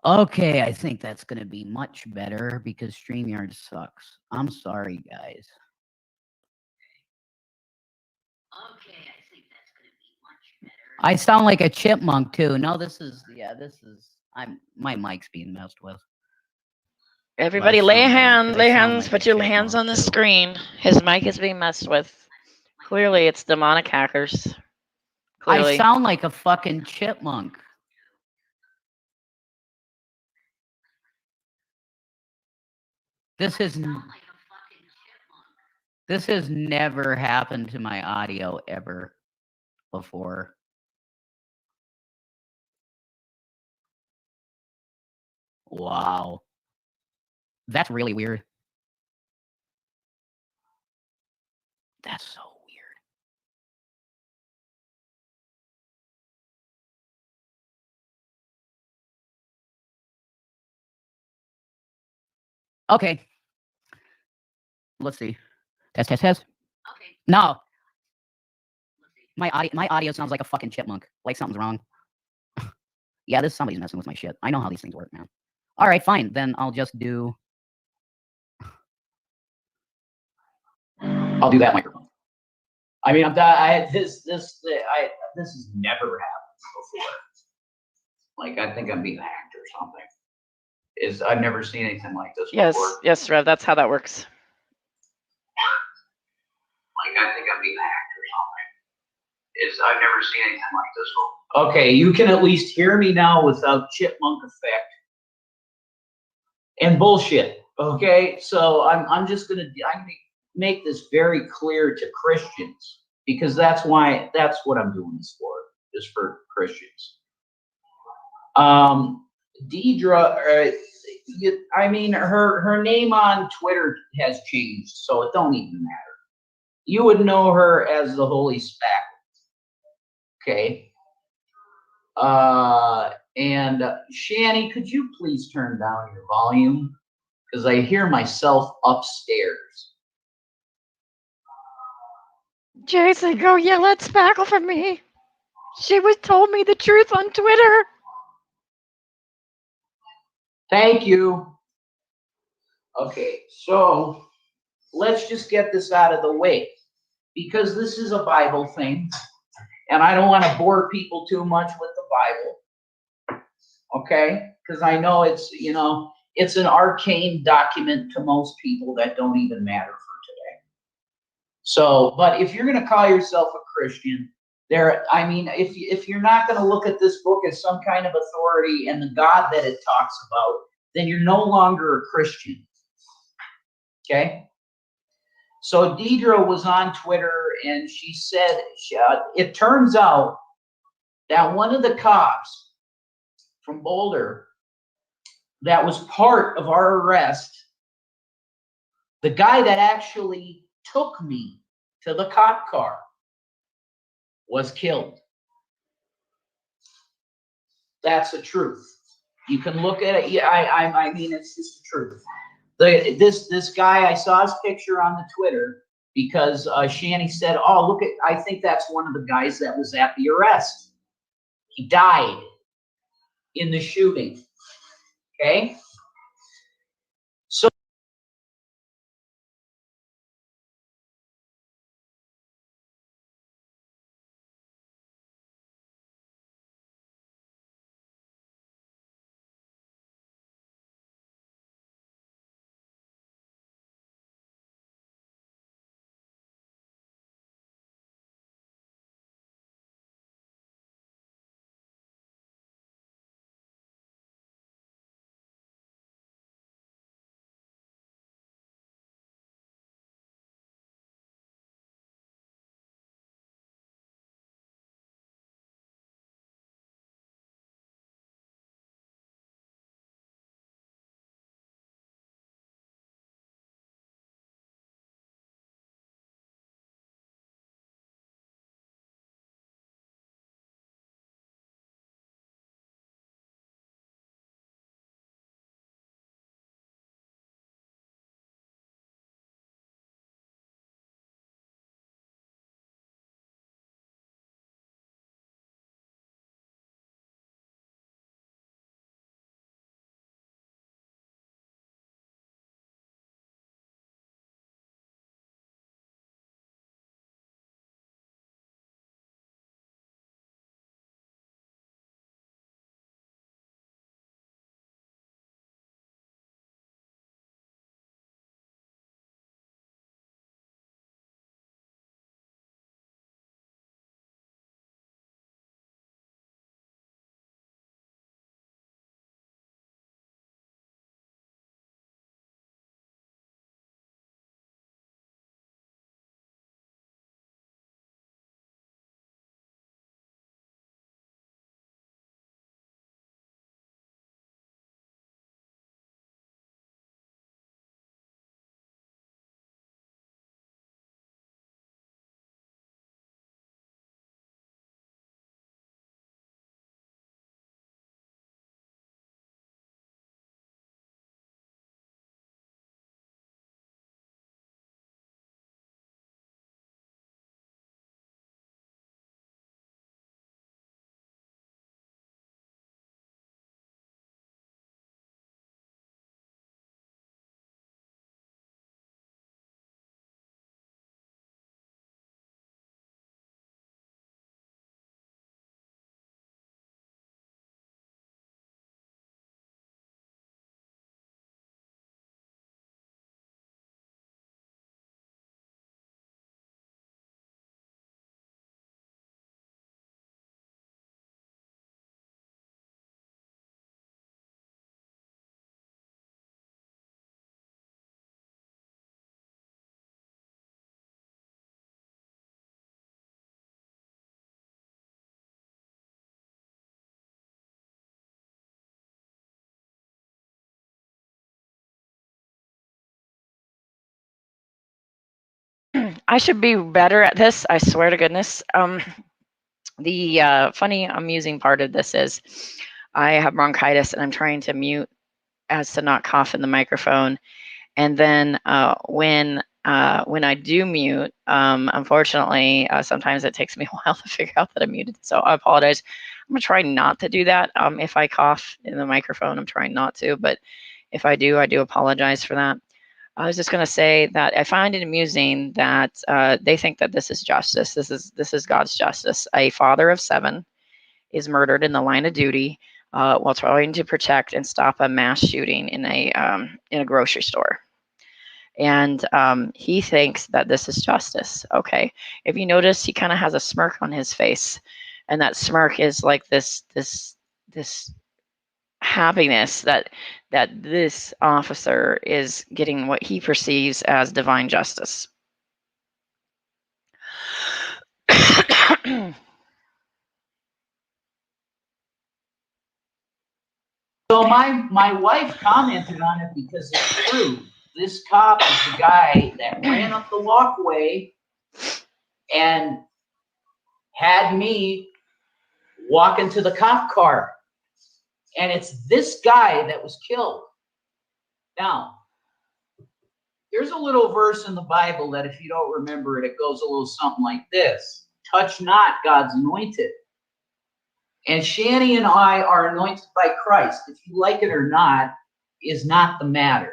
Okay, I think that's going to be much better because StreamYard sucks. I'm sorry, guys. Okay, I think that's going to be much better. I sound like a chipmunk too. No, this is my mic's being messed with. Everybody lay hands, put your hands on the screen. His mic is being messed with. Clearly, it's demonic hackers. Clearly. I sound like a fucking chipmunk. This has never happened to my audio ever before. Wow. That's really weird. That's so weird. Okay. Let's see. Test. Okay. No. My audio sounds like a fucking chipmunk. Like something's wrong. Yeah, somebody's messing with my shit. I know how these things work, man. All right, fine. Then I'll just do. I'll do that microphone. I mean, this has never happened before. Like, I think I'm being hacked or something. I've never seen anything like this before. Yes, Rev, that's how that works. Like, I think I'm being hacked or something. I've never seen anything like this before. Okay, you can at least hear me now without chipmunk effect and bullshit. Okay, so I'm just gonna make this very clear to Christians because that's what I'm doing this for, is for Christians. Deidre, I mean, her name on Twitter has changed, so it don't even matter. You would know her as the Holy Spackle. Okay. And Shanny, could you please turn down your volume? Because I hear myself upstairs. Jason, go yell at Spackle for me. She told me the truth on Twitter. Thank you. Okay, so let's just get this out of the way because this is a Bible thing, and I don't want to bore people too much with the Bible. Okay, because I know it's an arcane document to most people that don't even matter for today. So, but if you're going to call yourself a Christian, if you're not going to look at this book as some kind of authority and the God that it talks about, then you're no longer a Christian. Okay? So Deidre was on Twitter and she said, it turns out that one of the cops from Boulder that was part of our arrest, the guy that actually took me to the cop car, was killed. That's the truth. You can look at it. Yeah, I mean, it's just the truth. This guy, I saw his picture on the Twitter because Shanny said, "Oh, look I think that's one of the guys that was at the arrest. He died in the shooting." Okay. I should be better at this. I swear to goodness. The funny, amusing part of this is I have bronchitis and I'm trying to mute as to not cough in the microphone. And then when I do mute, unfortunately, sometimes it takes me a while to figure out that I'm muted. So I apologize. I'm gonna try not to do that. If I cough in the microphone, I'm trying not to. But if I do apologize for that. I was just going to say that I find it amusing that they think that this is justice. This is God's justice. A father of 7 is murdered in the line of duty while trying to protect and stop a mass shooting in a grocery store. And he thinks that this is justice. Okay, if you notice, he kind of has a smirk on his face, and that smirk is like this happiness that this officer is getting what he perceives as divine justice. So my wife commented on it because it's true. This cop is the guy that ran up the walkway and had me walk into the cop car. And it's this guy that was killed. Now, there's a little verse in the Bible that if you don't remember it, it goes a little something like this. Touch not God's anointed. And Shanny and I are anointed by Christ. If you like it or not, is not the matter.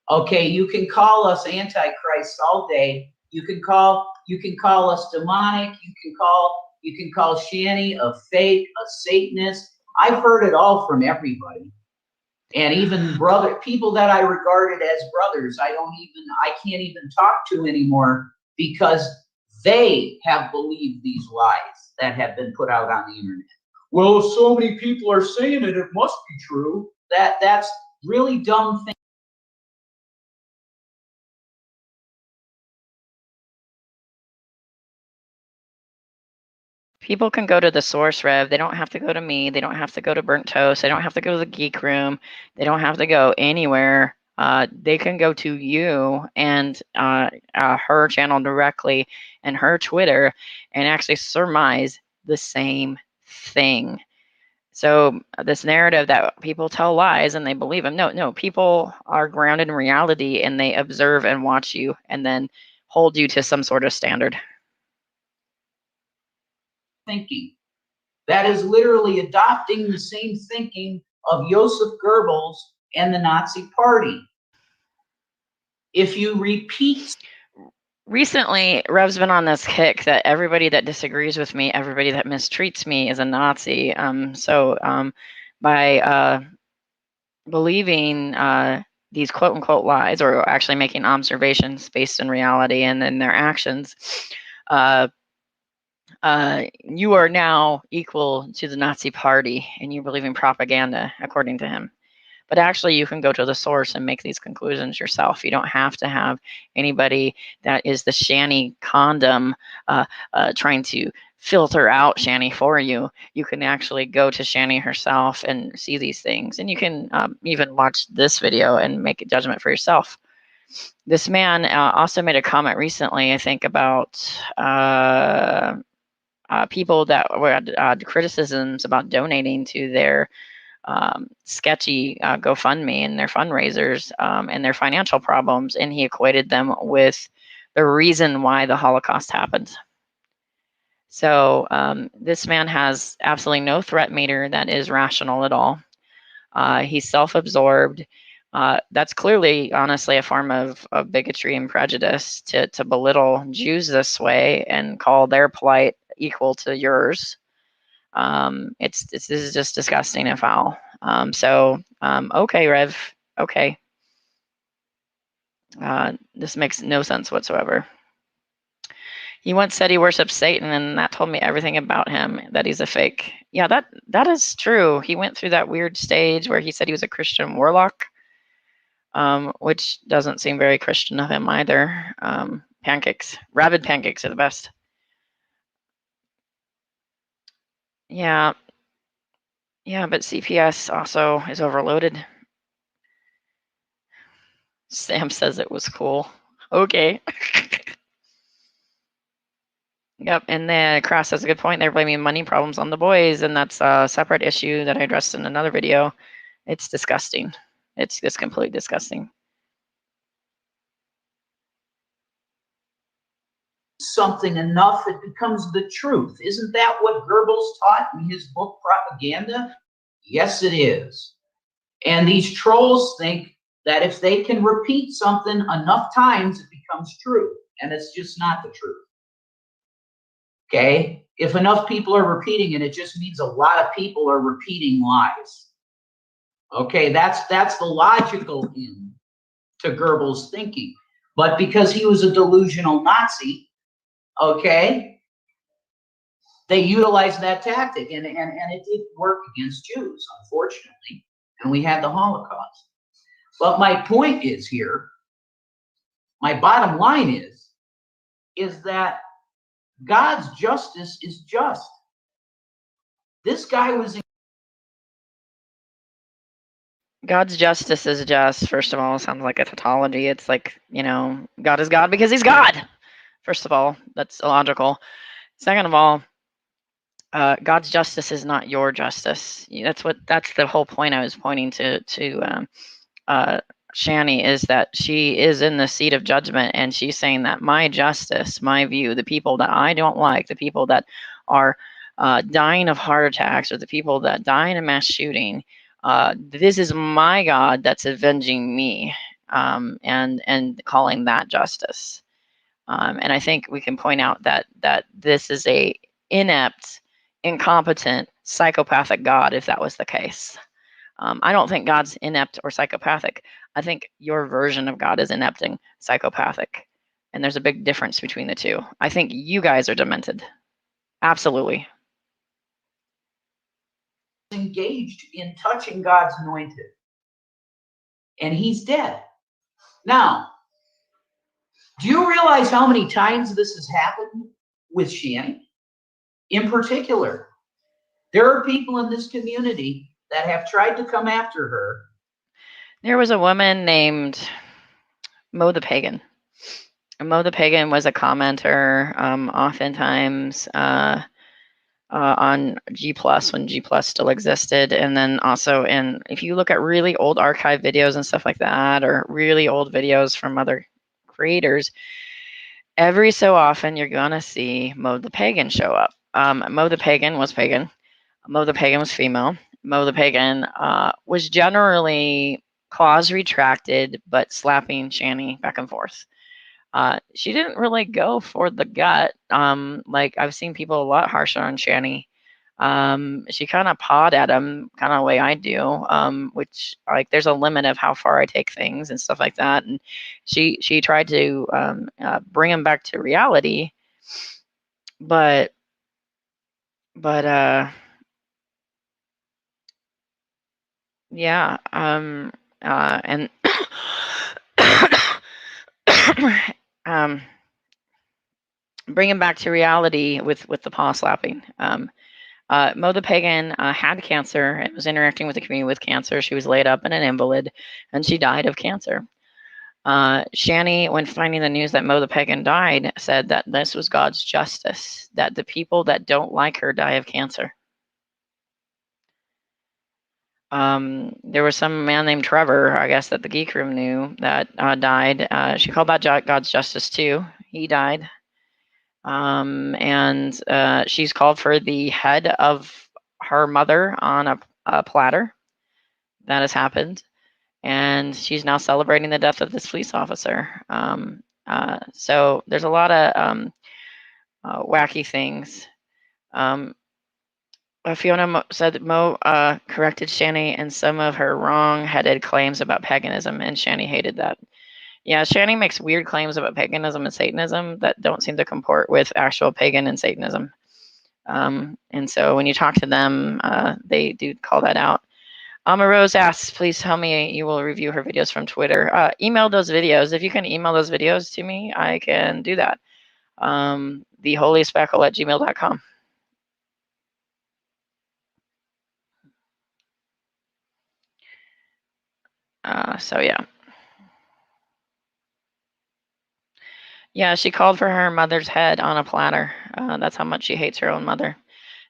Okay, you can call us antichrist all day. You can call us demonic. You can call Shanny a fake, a Satanist. I've heard it all from everybody. And even people that I regarded as brothers, I can't even talk to anymore because they have believed these lies that have been put out on the internet. Well, if so many people are saying it, it must be true. That's really dumb thing. People can go to the source, Rev. They don't have to go to me. They don't have to go to Burnt Toast. They don't have to go to the Geek Room. They don't have to go anywhere. They can go to you and her channel directly and her Twitter and actually surmise the same thing. So this narrative that people tell lies and they believe them. No, people are grounded in reality and they observe and watch you and then hold you to some sort of standard. Thinking. That is literally adopting the same thinking of Joseph Goebbels and the Nazi Party. If you repeat. Recently, Rev's been on this kick that everybody that disagrees with me, everybody that mistreats me is a Nazi. By believing these quote unquote lies or actually making observations based in reality and in their actions, you are now equal to the Nazi Party and you believe in propaganda, according to him. But actually, you can go to the source and make these conclusions yourself. You don't have to have anybody that is the Shanny condom trying to filter out Shanny for you. You can actually go to Shanny herself and see these things. And you can even watch this video and make a judgment for yourself. This man also made a comment recently, I think, about people that had criticisms about donating to their sketchy GoFundMe and their fundraisers and their financial problems, and he equated them with the reason why the Holocaust happened. So this man has absolutely no threat meter that is rational at all. He's self-absorbed. That's clearly, honestly, a form of bigotry and prejudice to belittle Jews this way and call their plight equal to yours. This is just disgusting and foul. Okay, Rev. Okay. This makes no sense whatsoever. He once said he worships Satan, and that told me everything about him, that he's a fake. Yeah, that is true. He went through that weird stage where he said he was a Christian warlock, which doesn't seem very Christian of him either. Pancakes. Rabid pancakes are the best. Yeah. Yeah, but CPS also is overloaded. Sam says it was cool. Okay. Yep, and then Cross has a good point. They're blaming money problems on the boys, and that's a separate issue that I addressed in another video. It's disgusting. It's just completely disgusting. Something enough, it becomes the truth. Isn't that what Goebbels taught in his book Propaganda? Yes, it is. And these trolls think that if they can repeat something enough times, it becomes true. And it's just not the truth. Okay? If enough people are repeating it, it just means a lot of people are repeating lies. Okay, that's the logical end to Goebbels' thinking. But because he was a delusional Nazi, okay, they utilized that tactic, and it did work against Jews, unfortunately, and we had the Holocaust. But my point is here, my bottom line is that God's justice is just. This guy was God's justice is just, first of all, sounds like a tautology. It's like, you know, God is God because he's God. First of all, that's illogical. Second of all, God's justice is not your justice. That's the whole point I was pointing to Shanny, is that she is in the seat of judgment, and she's saying that my justice, my view, the people that I don't like, the people that are dying of heart attacks, or the people that die in a mass shooting, this is my God that's avenging me, and calling that justice. And I think we can point out that this is a inept, incompetent, psychopathic God, if that was the case. I don't think God's inept or psychopathic. I think your version of God is inept and psychopathic. And there's a big difference between the two. I think you guys are demented. Absolutely. engaged in touching God's anointed, and he's dead. Now, do you realize how many times this has happened with Shanny? In particular, there are people in this community that have tried to come after her. There was a woman named Mo the Pagan. Mo the Pagan was a commenter, oftentimes on G Plus, when G Plus still existed, and then also if you look at really old archive videos and stuff like that, or really old videos from other creators, every so often you're gonna see Mo the Pagan show up. Mo the Pagan was pagan. Mo the Pagan was female. Mo the Pagan was generally claws retracted, but slapping Shanny back and forth. She didn't really go for the gut. Like I've seen people a lot harsher on Shanny. She kind of pawed at him, kind of the way I do, which like there's a limit of how far I take things and stuff like that. And she tried to bring him back to reality, but yeah, and bring him back to reality with the paw slapping. Mo the Pagan had cancer and was interacting with the community with cancer. She was laid up in an invalid, and she died of cancer. Shanny, when finding the news that Mo the Pagan died, said that this was God's justice, that the people that don't like her die of cancer. There was some man named Trevor, I guess, that the Geek Room knew, that died. She called that God's justice too. He died. And she's called for the head of her mother on a platter. That has happened. And she's now celebrating the death of this police officer. So there's a lot of wacky things. Fiona said that Mo corrected Shanny and some of her wrong-headed claims about paganism, and Shanny hated that. Yeah, Shanny makes weird claims about paganism and Satanism that don't seem to comport with actual pagan and Satanism. And so when you talk to them, they do call that out. Rose asks, please tell me you will review her videos from Twitter. Email those videos. If you can email those videos to me, I can do that. Theholyspeckle@gmail.com. So yeah. Yeah, she called for her mother's head on a platter. That's how much she hates her own mother.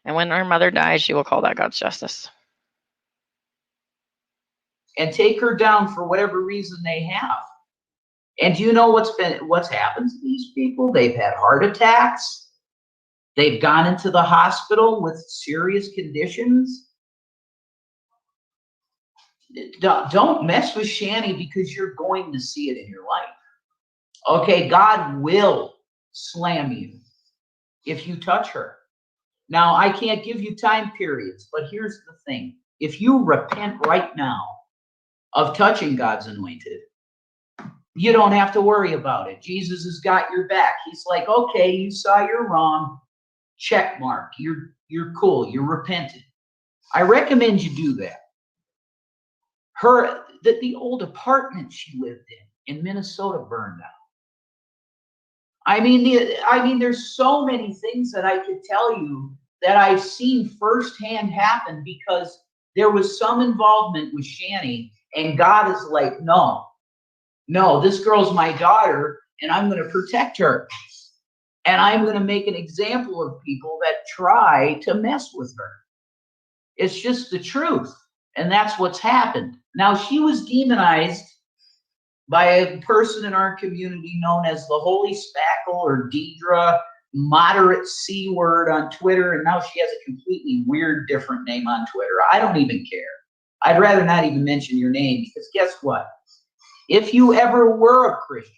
And when her mother dies, she will call that God's justice. And take her down for whatever reason they have. And do you know what's happened to these people? They've had heart attacks. They've gone into the hospital with serious conditions. Don't mess with Shanny, because you're going to see it in your life. Okay, God will slam you if you touch her. Now, I can't give you time periods, but here's the thing. If you repent right now of touching God's anointed, you don't have to worry about it. Jesus has got your back. He's like, okay, you saw you're wrong. Check mark. You're cool. You're repentant. I recommend you do that. The old apartment she lived in Minnesota burned down. I mean, there's so many things that I could tell you that I've seen firsthand happen because there was some involvement with Shanny, and God is like, no, this girl's my daughter, and I'm going to protect her. And I'm going to make an example of people that try to mess with her. It's just the truth. And that's what's happened. Now, she was demonized by a person in our community known as the Holy Spackle, or Deidre, moderate C word on Twitter. And now she has a completely weird, different name on Twitter. I don't even care. I'd rather not even mention your name, because guess what? If you ever were a Christian,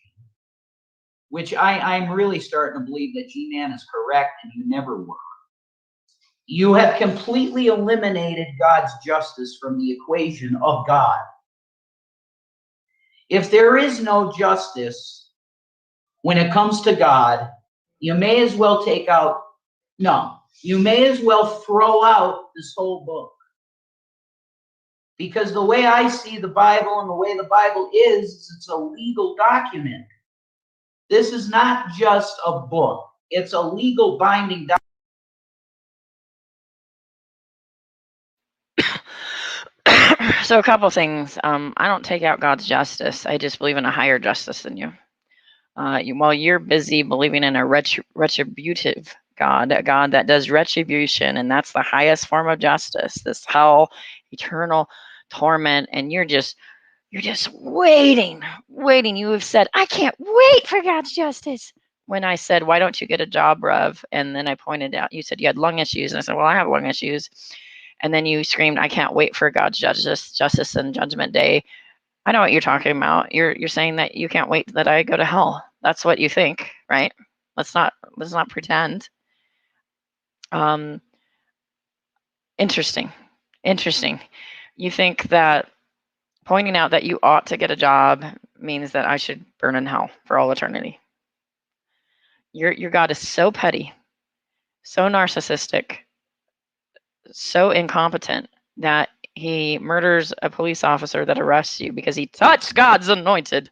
which I'm really starting to believe that G-Man is correct and you never were, you have completely eliminated God's justice from the equation of God. If there is no justice when it comes to God, you may as well you may as well throw out this whole book. Because the way I see the Bible and the way the Bible is it's a legal document. This is not just a book. It's a legal binding document. So a couple things. I don't take out God's justice. I just believe in a higher justice than you. While you're busy believing in a retributive God, a God that does retribution, and that's the highest form of justice, this hell, eternal torment, and you're just waiting. You have said, I can't wait for God's justice. When I said, why don't you get a job, Rev? And then I pointed out, you said you had lung issues. And I said, well, I have lung issues. And then you screamed, I can't wait for God's justice and judgment day. I know what you're talking about. You're saying that you can't wait that I go to hell. That's what you think, right? Let's not pretend. Interesting. You think that pointing out that you ought to get a job means that I should burn in hell for all eternity. Your God is so petty, so narcissistic, so incompetent that he murders a police officer that arrests you because he touched God's anointed.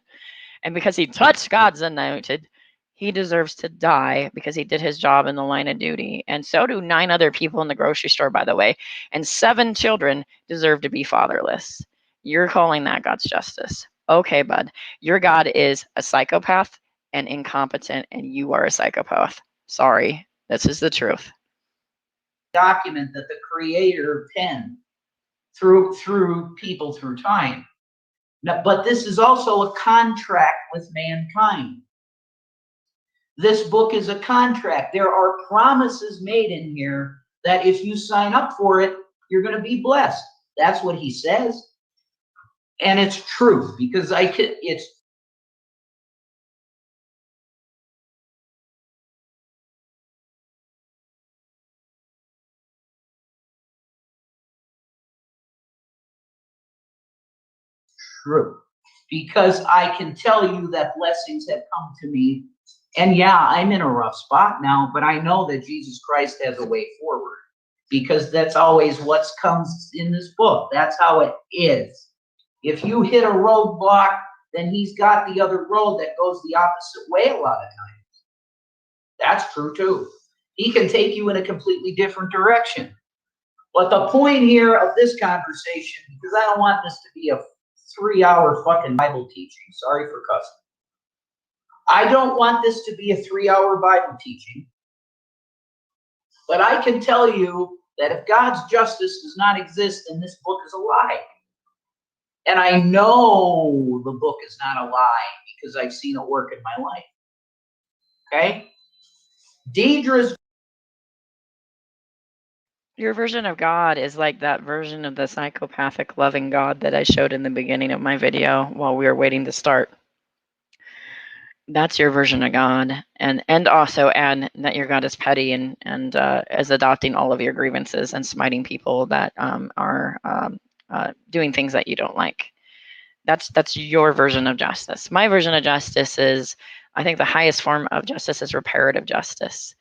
And because he touched God's anointed, he deserves to die because he did his job in the line of duty. And so do 9 other people in the grocery store, by the way. And 7 children deserve to be fatherless. You're calling that God's justice. Okay, bud. Your God is a psychopath and incompetent, and you are a psychopath. Sorry. This is the truth. Document that the Creator penned through people through time. Now, but this is also a contract with mankind. This book is a contract. There are promises made in here that if you sign up for it, you're going to be blessed. That's what he says. And it's true, because it's true. Because I can tell you that blessings have come to me. And yeah, I'm in a rough spot now, but I know that Jesus Christ has a way forward, because that's always what comes in this book. That's how it is. If you hit a roadblock, then he's got the other road that goes the opposite way a lot of times. That's true too. He can take you in a completely different direction. But the point here of this conversation, because I don't want this to be a 3-hour fucking Bible teaching. Sorry for cussing. I don't want this to be a 3-hour Bible teaching. But I can tell you that if God's justice does not exist, then this book is a lie. And I know the book is not a lie because I've seen it work in my life. Okay? Deidre's. Your version of God is like that version of the psychopathic loving God that I showed in the beginning of my video while we were waiting to start. That's your version of God, and also add that your God is petty and is adopting all of your grievances and smiting people that are doing things that you don't like. That's your version of justice. My version of justice is, I think the highest form of justice is reparative justice.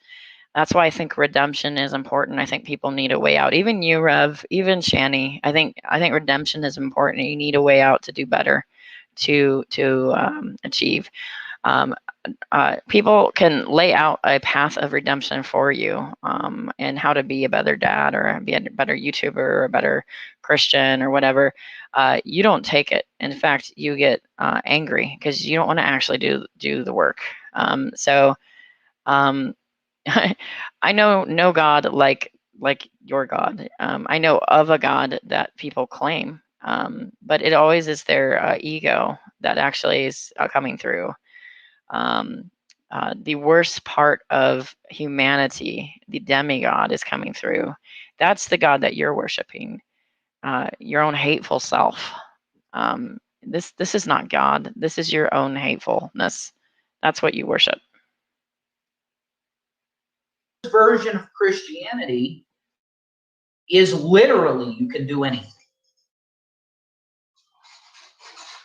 That's why I think redemption is important. I think people need a way out. Even you, Rev, even Shanny. I think redemption is important. You need a way out to do better, to achieve. People can lay out a path of redemption for you, and how to be a better dad or be a better YouTuber or a better Christian or whatever. You don't take it. In fact, you get angry because you don't want to actually do the work. I know no God like your God. I know of a God that people claim, but it always is their ego that actually is coming through. The worst part of humanity, the demigod, is coming through. That's the God that you're worshiping, your own hateful self. This is not God. This is your own hatefulness. That's what you worship. Version of Christianity is literally you can do anything.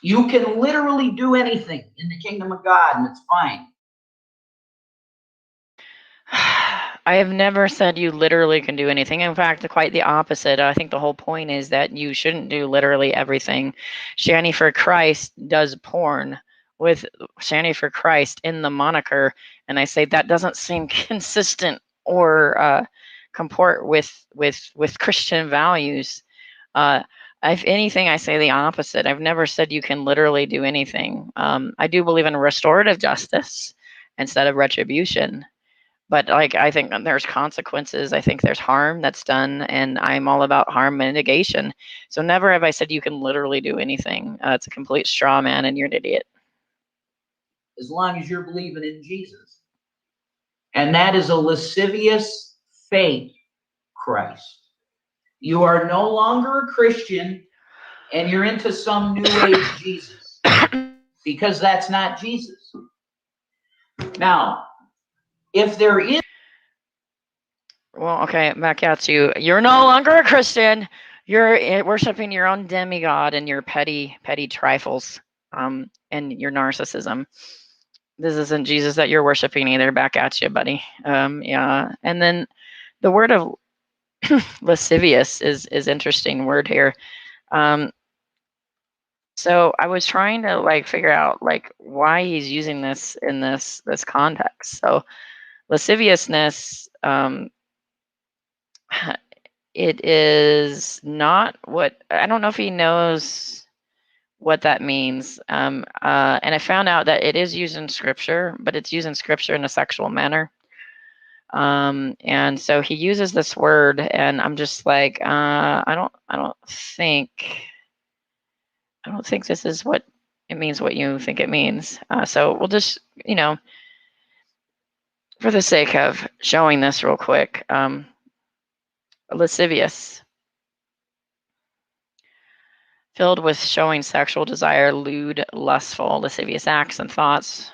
You can literally do anything in the kingdom of God, and it's fine. I have never said you literally can do anything. In fact, quite the opposite. I think the whole point is that you shouldn't do literally everything. Shanny for Christ does porn with Shanny for Christ in the moniker, and I say that doesn't seem consistent or comport with Christian values. If anything, I say the opposite. I've never said you can literally do anything. I do believe in restorative justice instead of retribution. But I think there's consequences. I think there's harm that's done, and I'm all about harm mitigation. So never have I said you can literally do anything. It's a complete straw man, and you're an idiot. As long as you're believing in Jesus. And that is a lascivious fake Christ. You are no longer a Christian, and you're into some new age Jesus. Because that's not Jesus. Now, if there is. Well, okay, back at you. You're no longer a Christian. You're worshiping your own demigod and your petty trifles, and your narcissism. This isn't Jesus that you're worshiping either. Back at you, buddy. Yeah. And then the word of lascivious is interesting word here. So I was trying to figure out why he's using this in this context. So lasciviousness, it is not what, I don't know if he knows what that means. And I found out that it is used in scripture, but it's used in scripture in a sexual manner. And so he uses this word, and I'm just like, I don't think this is what it means, what you think it means. So we'll just, for the sake of showing this real quick, lascivious, filled with showing sexual desire, lewd, lustful, lascivious acts and thoughts.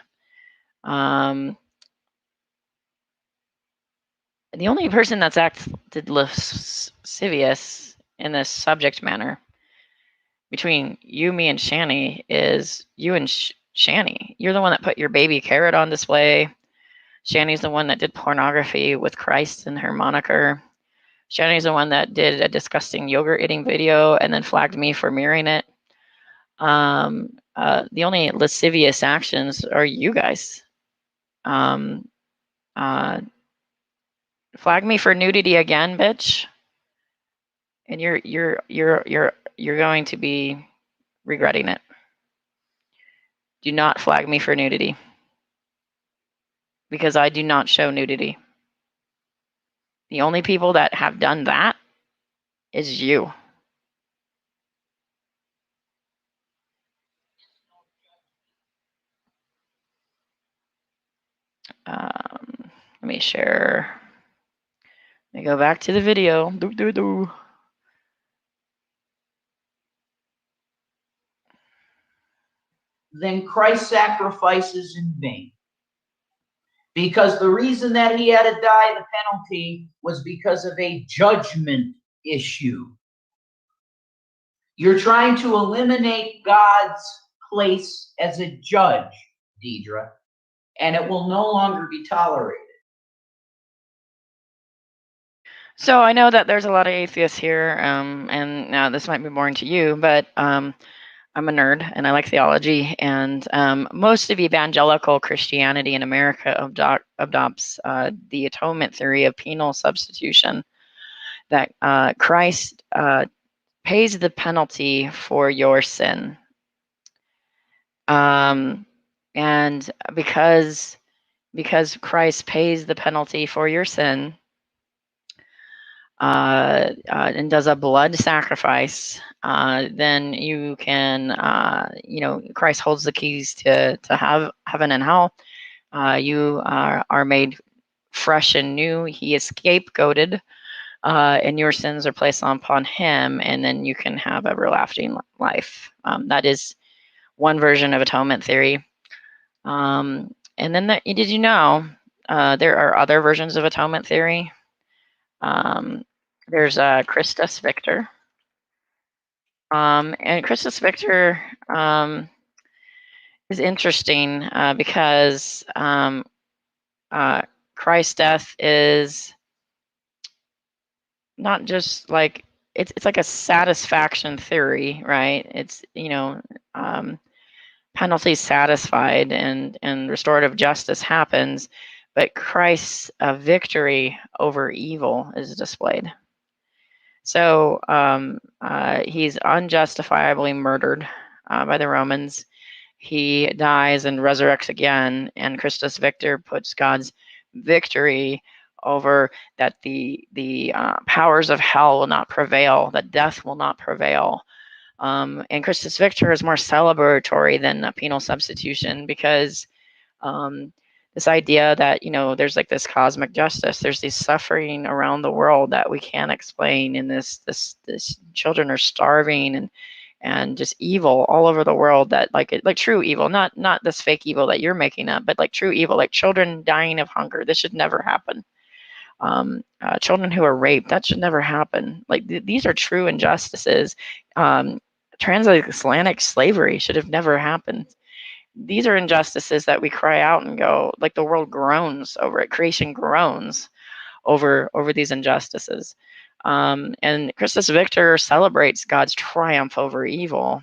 The only person that's acted lascivious in this subject matter between you, me, and Shanny is you and Shanny. You're the one that put your baby carrot on display. Shanny's the one that did pornography with Christ in her moniker. Shanny's the one that did a disgusting yogurt eating video and then flagged me for mirroring it. The only lascivious actions are you guys. Flag me for nudity again, bitch, and you're going to be regretting it. Do not flag me for nudity, because I do not show nudity. The only people that have done that is you. Let me share. Let me go back to the video. Then Christ's sacrifice is in vain. Because the reason that he had to die the penalty was because of a judgment issue. You're trying to eliminate God's place as a judge, Deidre, and it will no longer be tolerated. So I know that there's a lot of atheists here, and now this might be boring to you, but I'm a nerd and I like theology, and most of evangelical Christianity in America adopts the atonement theory of penal substitution, that Christ pays the penalty for your sin. And because Christ pays the penalty for your sin, and does a blood sacrifice, then you can, Christ holds the keys to have heaven and hell. You are made fresh and new. He is scapegoated, and your sins are placed upon him, and then you can have everlasting life. That is one version of atonement theory. And then did you know there are other versions of atonement theory? There's Christus Victor. And Christus Victor is interesting because Christ's death is not just like, it's like a satisfaction theory, right? It's, penalty satisfied and restorative justice happens, but Christ's victory over evil is displayed. So he's unjustifiably murdered by the Romans. He dies and resurrects again, and Christus Victor puts God's victory over that the powers of hell will not prevail, that death will not prevail. And Christus Victor is more celebratory than a penal substitution, because this idea that, there's like this cosmic justice, there's this suffering around the world that we can't explain, and this children are starving and just evil all over the world, that like true evil, not this fake evil that you're making up, but like true evil, like children dying of hunger. This should never happen. Children who are raped, that should never happen. Like these are true injustices. Transatlantic slavery should have never happened. These are injustices that we cry out and go, like the world groans over it. Creation groans over these injustices. And Christus Victor celebrates God's triumph over evil,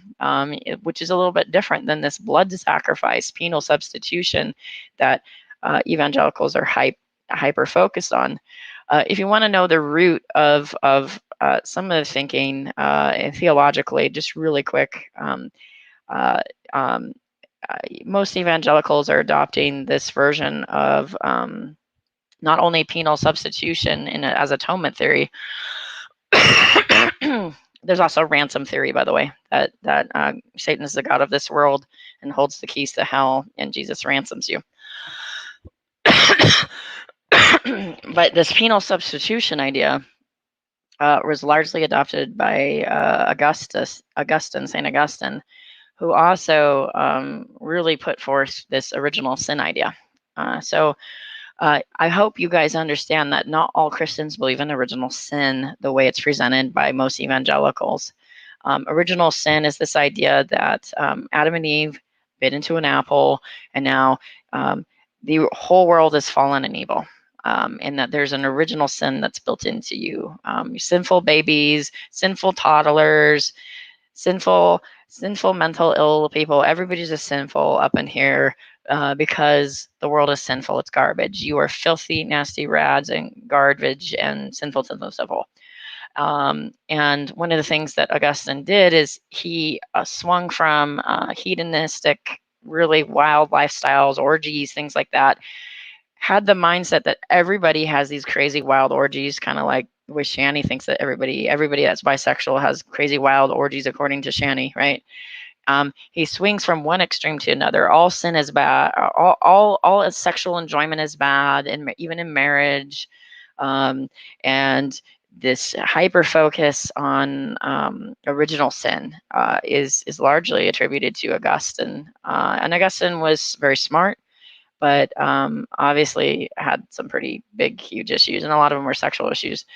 which is a little bit different than this blood sacrifice, penal substitution that evangelicals are hyper focused on. If you want to know the root of some of the thinking theologically, just really quick, most evangelicals are adopting this version of not only penal substitution as atonement theory. There's also ransom theory, by the way, that Satan is the god of this world and holds the keys to hell, and Jesus ransoms you. But this penal substitution idea was largely adopted by St. Augustine, who also really put forth this original sin idea. So I hope you guys understand that not all Christians believe in original sin the way it's presented by most evangelicals. Original sin is this idea that Adam and Eve bit into an apple, and now the whole world is fallen and evil. And that there's an original sin that's built into you. Sinful babies, sinful toddlers, sinful mental ill people. Everybody's just sinful up in here because the world is sinful. It's garbage. You are filthy, nasty rads and garbage and sinful to the civil. And one of the things that Augustine did is he swung from hedonistic, really wild lifestyles, orgies, things like that, had the mindset that everybody has these crazy wild orgies, kind of like the way Shanny thinks that everybody that's bisexual has crazy wild orgies according to Shanny, right? He swings from one extreme to another. All sin is bad. All sexual enjoyment is bad, and even in marriage. And this hyper focus on original sin is largely attributed to Augustine. And Augustine was very smart, but obviously had some pretty big, huge issues, and a lot of them were sexual issues.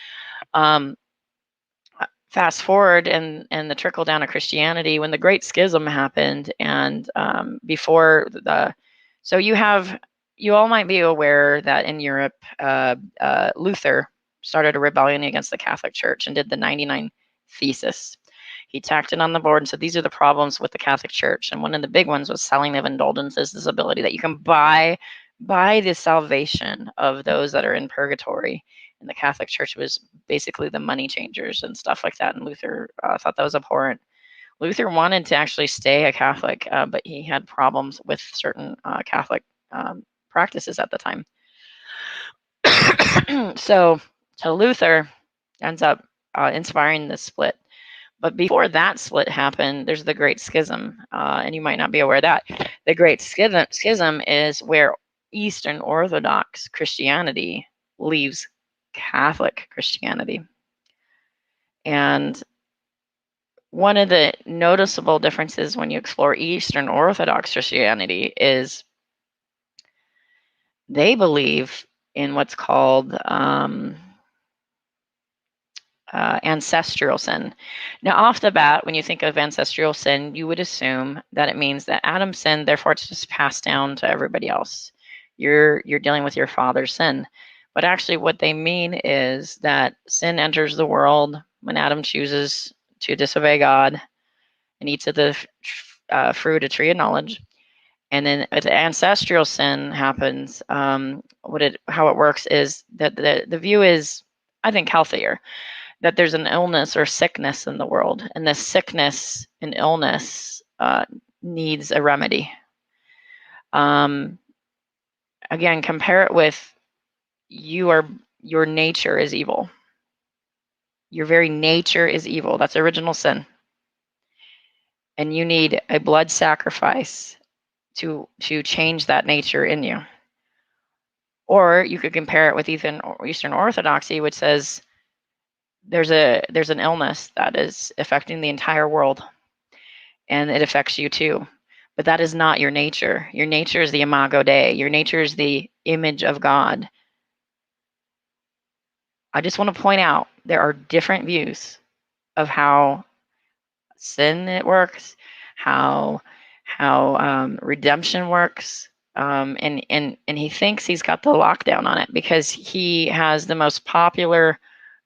Fast forward and the trickle down of Christianity, when the Great Schism happened, and before the, so you all might be aware that in Europe, Luther started a rebellion against the Catholic Church and did the 99 Thesis. He tacked it on the board and said, these are the problems with the Catholic Church. And one of the big ones was selling of indulgences, this ability that you can buy the salvation of those that are in purgatory. And the Catholic Church was basically the money changers and stuff like that. And Luther thought that was abhorrent. Luther wanted to actually stay a Catholic, but he had problems with certain Catholic practices at the time. So Luther ends up inspiring this split. But before that split happened, there's the Great Schism, and you might not be aware of that. The Great Schism is where Eastern Orthodox Christianity leaves Catholic Christianity. And one of the noticeable differences when you explore Eastern Orthodox Christianity is they believe in what's called ancestral sin. Now, off the bat, when you think of ancestral sin, you would assume that it means that Adam sinned, therefore it's just passed down to everybody else. You're dealing with your father's sin. But actually what they mean is that sin enters the world when Adam chooses to disobey God and eats of the fruit of tree of knowledge. And then the ancestral sin happens. How it works is that the view is, I think, healthier. That there's an illness or sickness in the world, and this sickness and illness needs a remedy. Again, compare it with your nature is evil. Your very nature is evil. That's original sin. And you need a blood sacrifice to change that nature in you. Or you could compare it with Eastern Orthodoxy, which says there's an illness that is affecting the entire world, and it affects you too. But that is not your nature. Your nature is the imago Dei. Your nature is the image of God. I just want to point out there are different views of how sin it works, how redemption works, and he thinks he's got the lockdown on it because he has the most popular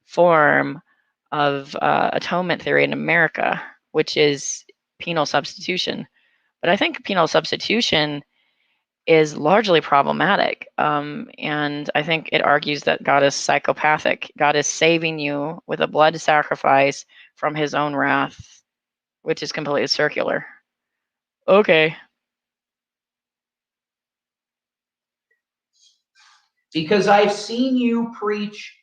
form of atonement theory in America, which is penal substitution. But I think penal substitution is largely problematic. And I think it argues that God is psychopathic. God is saving you with a blood sacrifice from his own wrath, which is completely circular. Okay. Because I've seen you preach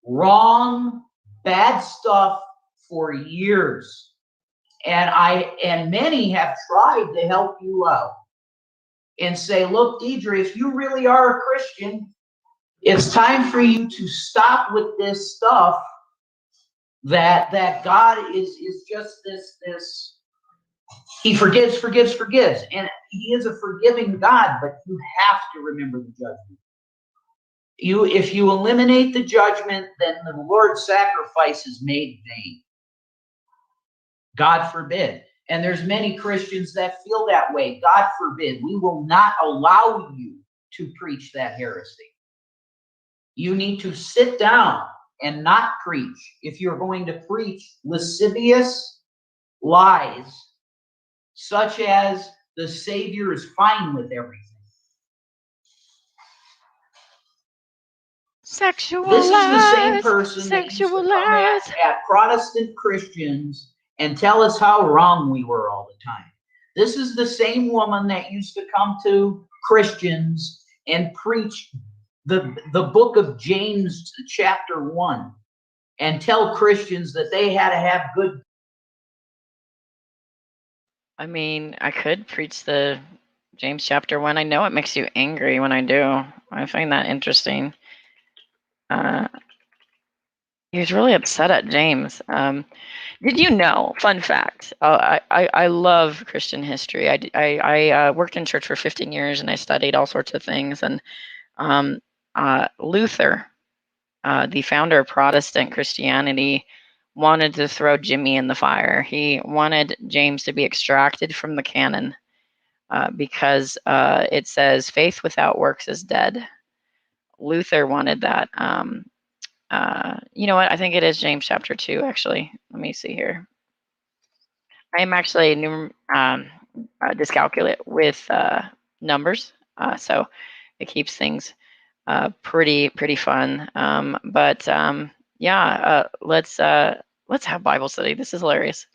wrong, bad stuff for years. And many have tried to help you out and say, look, Deidre, if you really are a Christian, it's time for you to stop with this stuff that God is just this. He forgives. And he is a forgiving God, but you have to remember the judgment. If you eliminate the judgment, then the Lord's sacrifice is made vain. God forbid. And there's many Christians that feel that way. God forbid. We will not allow you to preach that heresy. You need to sit down and not preach. If you're going to preach lascivious lies, such as the Savior is fine with everything. Sexual This is the same lies, person that used to sexual come lies. at Protestant Christians and tell us how wrong we were all the time. This is the same woman that used to come to Christians and preach the book of James, chapter 1, and tell Christians that they had to have good. I mean, I could preach the James chapter 1. I know it makes you angry when I do. I find that interesting. He was really upset at James. Did you know? Fun fact. I love Christian history. I worked in church for 15 years and I studied all sorts of things. And Luther, the founder of Protestant Christianity, wanted to throw Jimmy in the fire. He wanted James to be extracted from the canon because it says faith without works is dead. Luther wanted that. You know what? I think it is James chapter 2, actually. Let me see here. I am actually dyscalculate with numbers, so it keeps things pretty fun. Yeah, let's have Bible study. This is hilarious.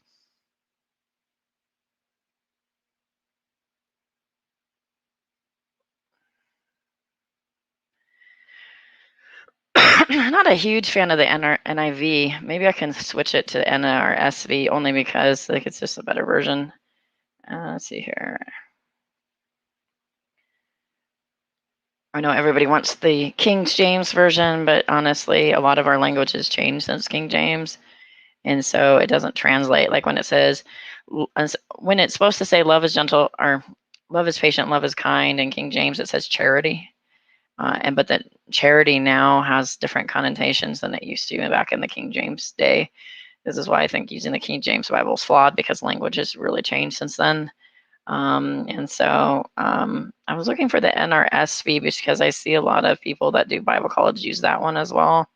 Not a huge fan of the NIV. Maybe I can switch it to NRSV only because like it's just a better version. Let's see here. I know everybody wants the King James version, but honestly, a lot of our language has changed since King James, and so it doesn't translate. Like when it says, when it's supposed to say love is gentle or love is patient, love is kind, in King James it says charity. But that charity now has different connotations than it used to back in the King James day. This is why I think using the King James Bible is flawed, because language has really changed since then. And so I was looking for the NRSV because I see a lot of people that do Bible college use that one as well.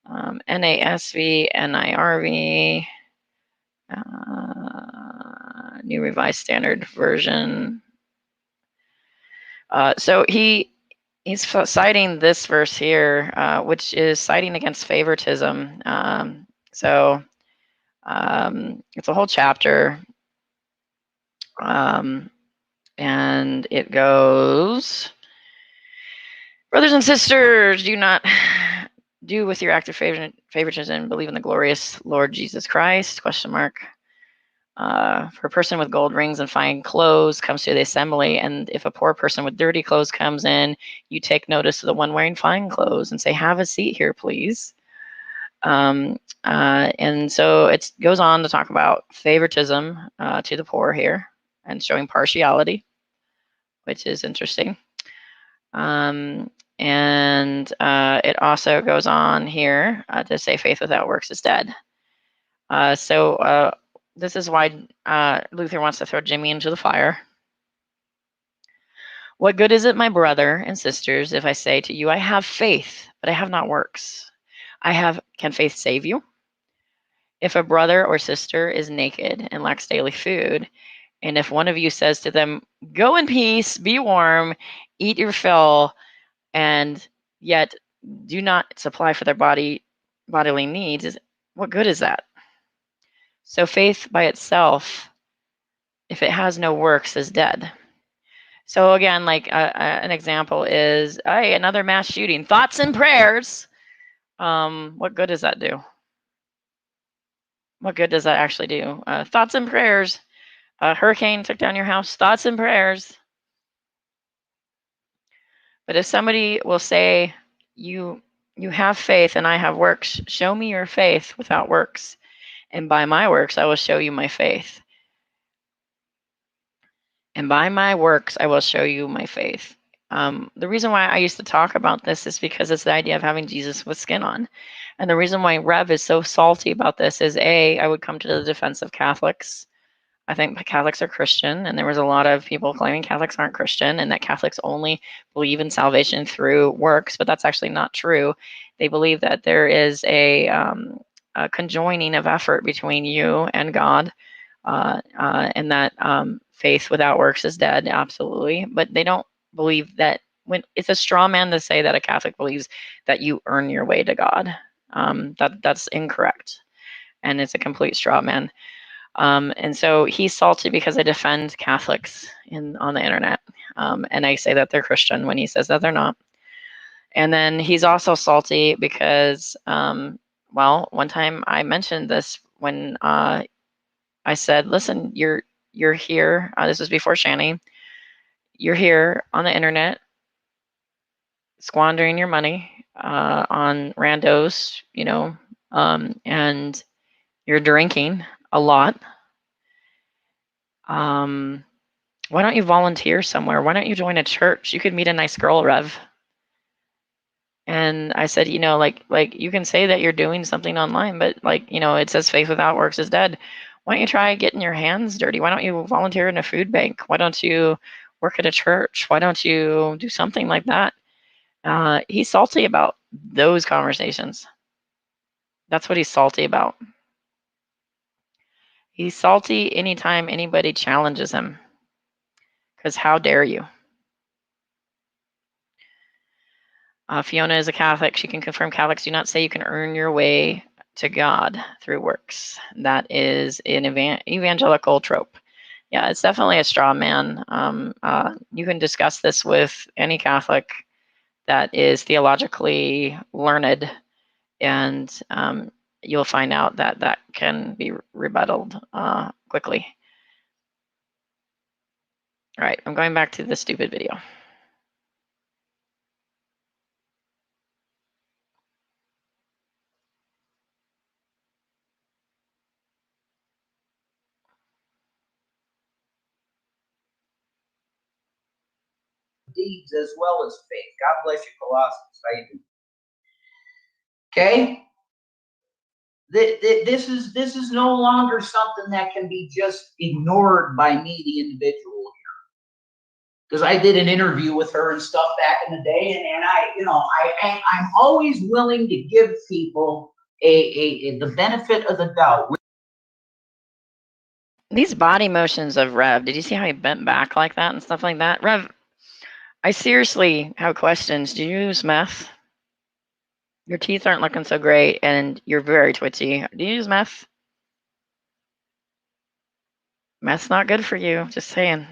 NASV, NIRV, New Revised Standard Version. So he's citing this verse here, which is citing against favoritism. So it's a whole chapter. And it goes, brothers and sisters, do not do with your active favoritism, believe in the glorious Lord Jesus Christ, question mark. For a person with gold rings and fine clothes comes to the assembly, and if a poor person with dirty clothes comes in, you take notice of the one wearing fine clothes and say, have a seat here, please. And so it goes on to talk about favoritism to the poor here and showing partiality, which is interesting. And it also goes on here to say faith without works is dead. So this is why Luther wants to throw Jimmy into the fire. What good is it, my brother and sisters, if I say to you, I have faith, but I have not works? Can faith save you? If a brother or sister is naked and lacks daily food, and if one of you says to them, go in peace, be warm, eat your fill, and yet do not supply for their bodily needs, what good is that? So faith by itself, if it has no works, is dead. So again, like an example is, hey, another mass shooting. Thoughts and prayers. What good does that do? What good does that actually do? Thoughts and prayers. A hurricane took down your house. Thoughts and prayers. But if somebody will say, you have faith and I have works, show me your faith without works, and by my works I will show you my faith. And by my works I will show you my faith. The reason why I used to talk about this is because it's the idea of having Jesus with skin on. And the reason why Rev is so salty about this is, A, I would come to the defense of Catholics. I think Catholics are Christian, and there was a lot of people claiming Catholics aren't Christian and that Catholics only believe in salvation through works, but that's actually not true. They believe that there is a conjoining of effort between you and God, and that faith without works is dead, absolutely. But they don't believe that, when it's a straw man to say that a Catholic believes that you earn your way to God. That's incorrect, and it's a complete straw man. And so he's salty because I defend Catholics on the internet, and I say that they're Christian when he says that they're not. And then he's also salty because, well, one time I mentioned this when I said, listen, you're here. This was before Shanny. You're here on the internet squandering your money on randos, you know, and you're drinking a lot. Why don't you volunteer somewhere? Why don't you join a church? You could meet a nice girl, Rev. And I said, you know, like you can say that you're doing something online, but like, you know, it says faith without works is dead. Why don't you try getting your hands dirty? Why don't you volunteer in a food bank? Why don't you work at a church? Why don't you do something like that? He's salty about those conversations. That's what he's salty about. He's salty anytime anybody challenges him. Because how dare you? Fiona is a Catholic. She can confirm Catholics do not say you can earn your way to God through works. That is an evangelical trope. Yeah, it's definitely a straw man. You can discuss this with any Catholic that is theologically learned, and you'll find out that that can be rebutted quickly. All right, I'm going back to the stupid video. Deeds as well as faith. God bless you, Colossus. How you doing? Okay? This is no longer something that can be just ignored by me, the individual here. Because I did an interview with her and stuff back in the day, and I'm always willing to give people the benefit of the doubt. These body motions of Rev, did you see how he bent back like that and stuff like that? Rev, I seriously have questions. Do you use meth? Your teeth aren't looking so great, and you're very twitchy. Do you use meth? Meth's not good for you, just saying.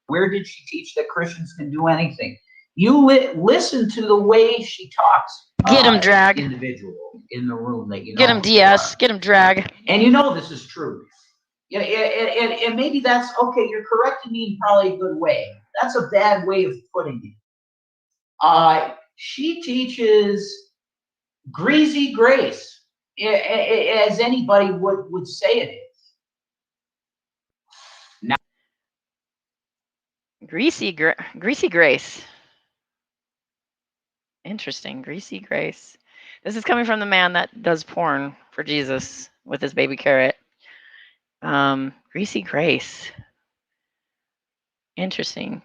Where did she teach that Christians can do anything? You listen to the way she talks. Get him, drag. Individual in the room that you know. Get him, DS. Get him, drag. And you know this is true. Yeah, and maybe that's okay. You're correcting me in probably a good way. That's a bad way of putting it. She teaches greasy grace, as anybody would say it is. Now, Greasy grace. Interesting, greasy grace. This is coming from the man that does porn for Jesus with his baby carrot. Greasy grace. Interesting.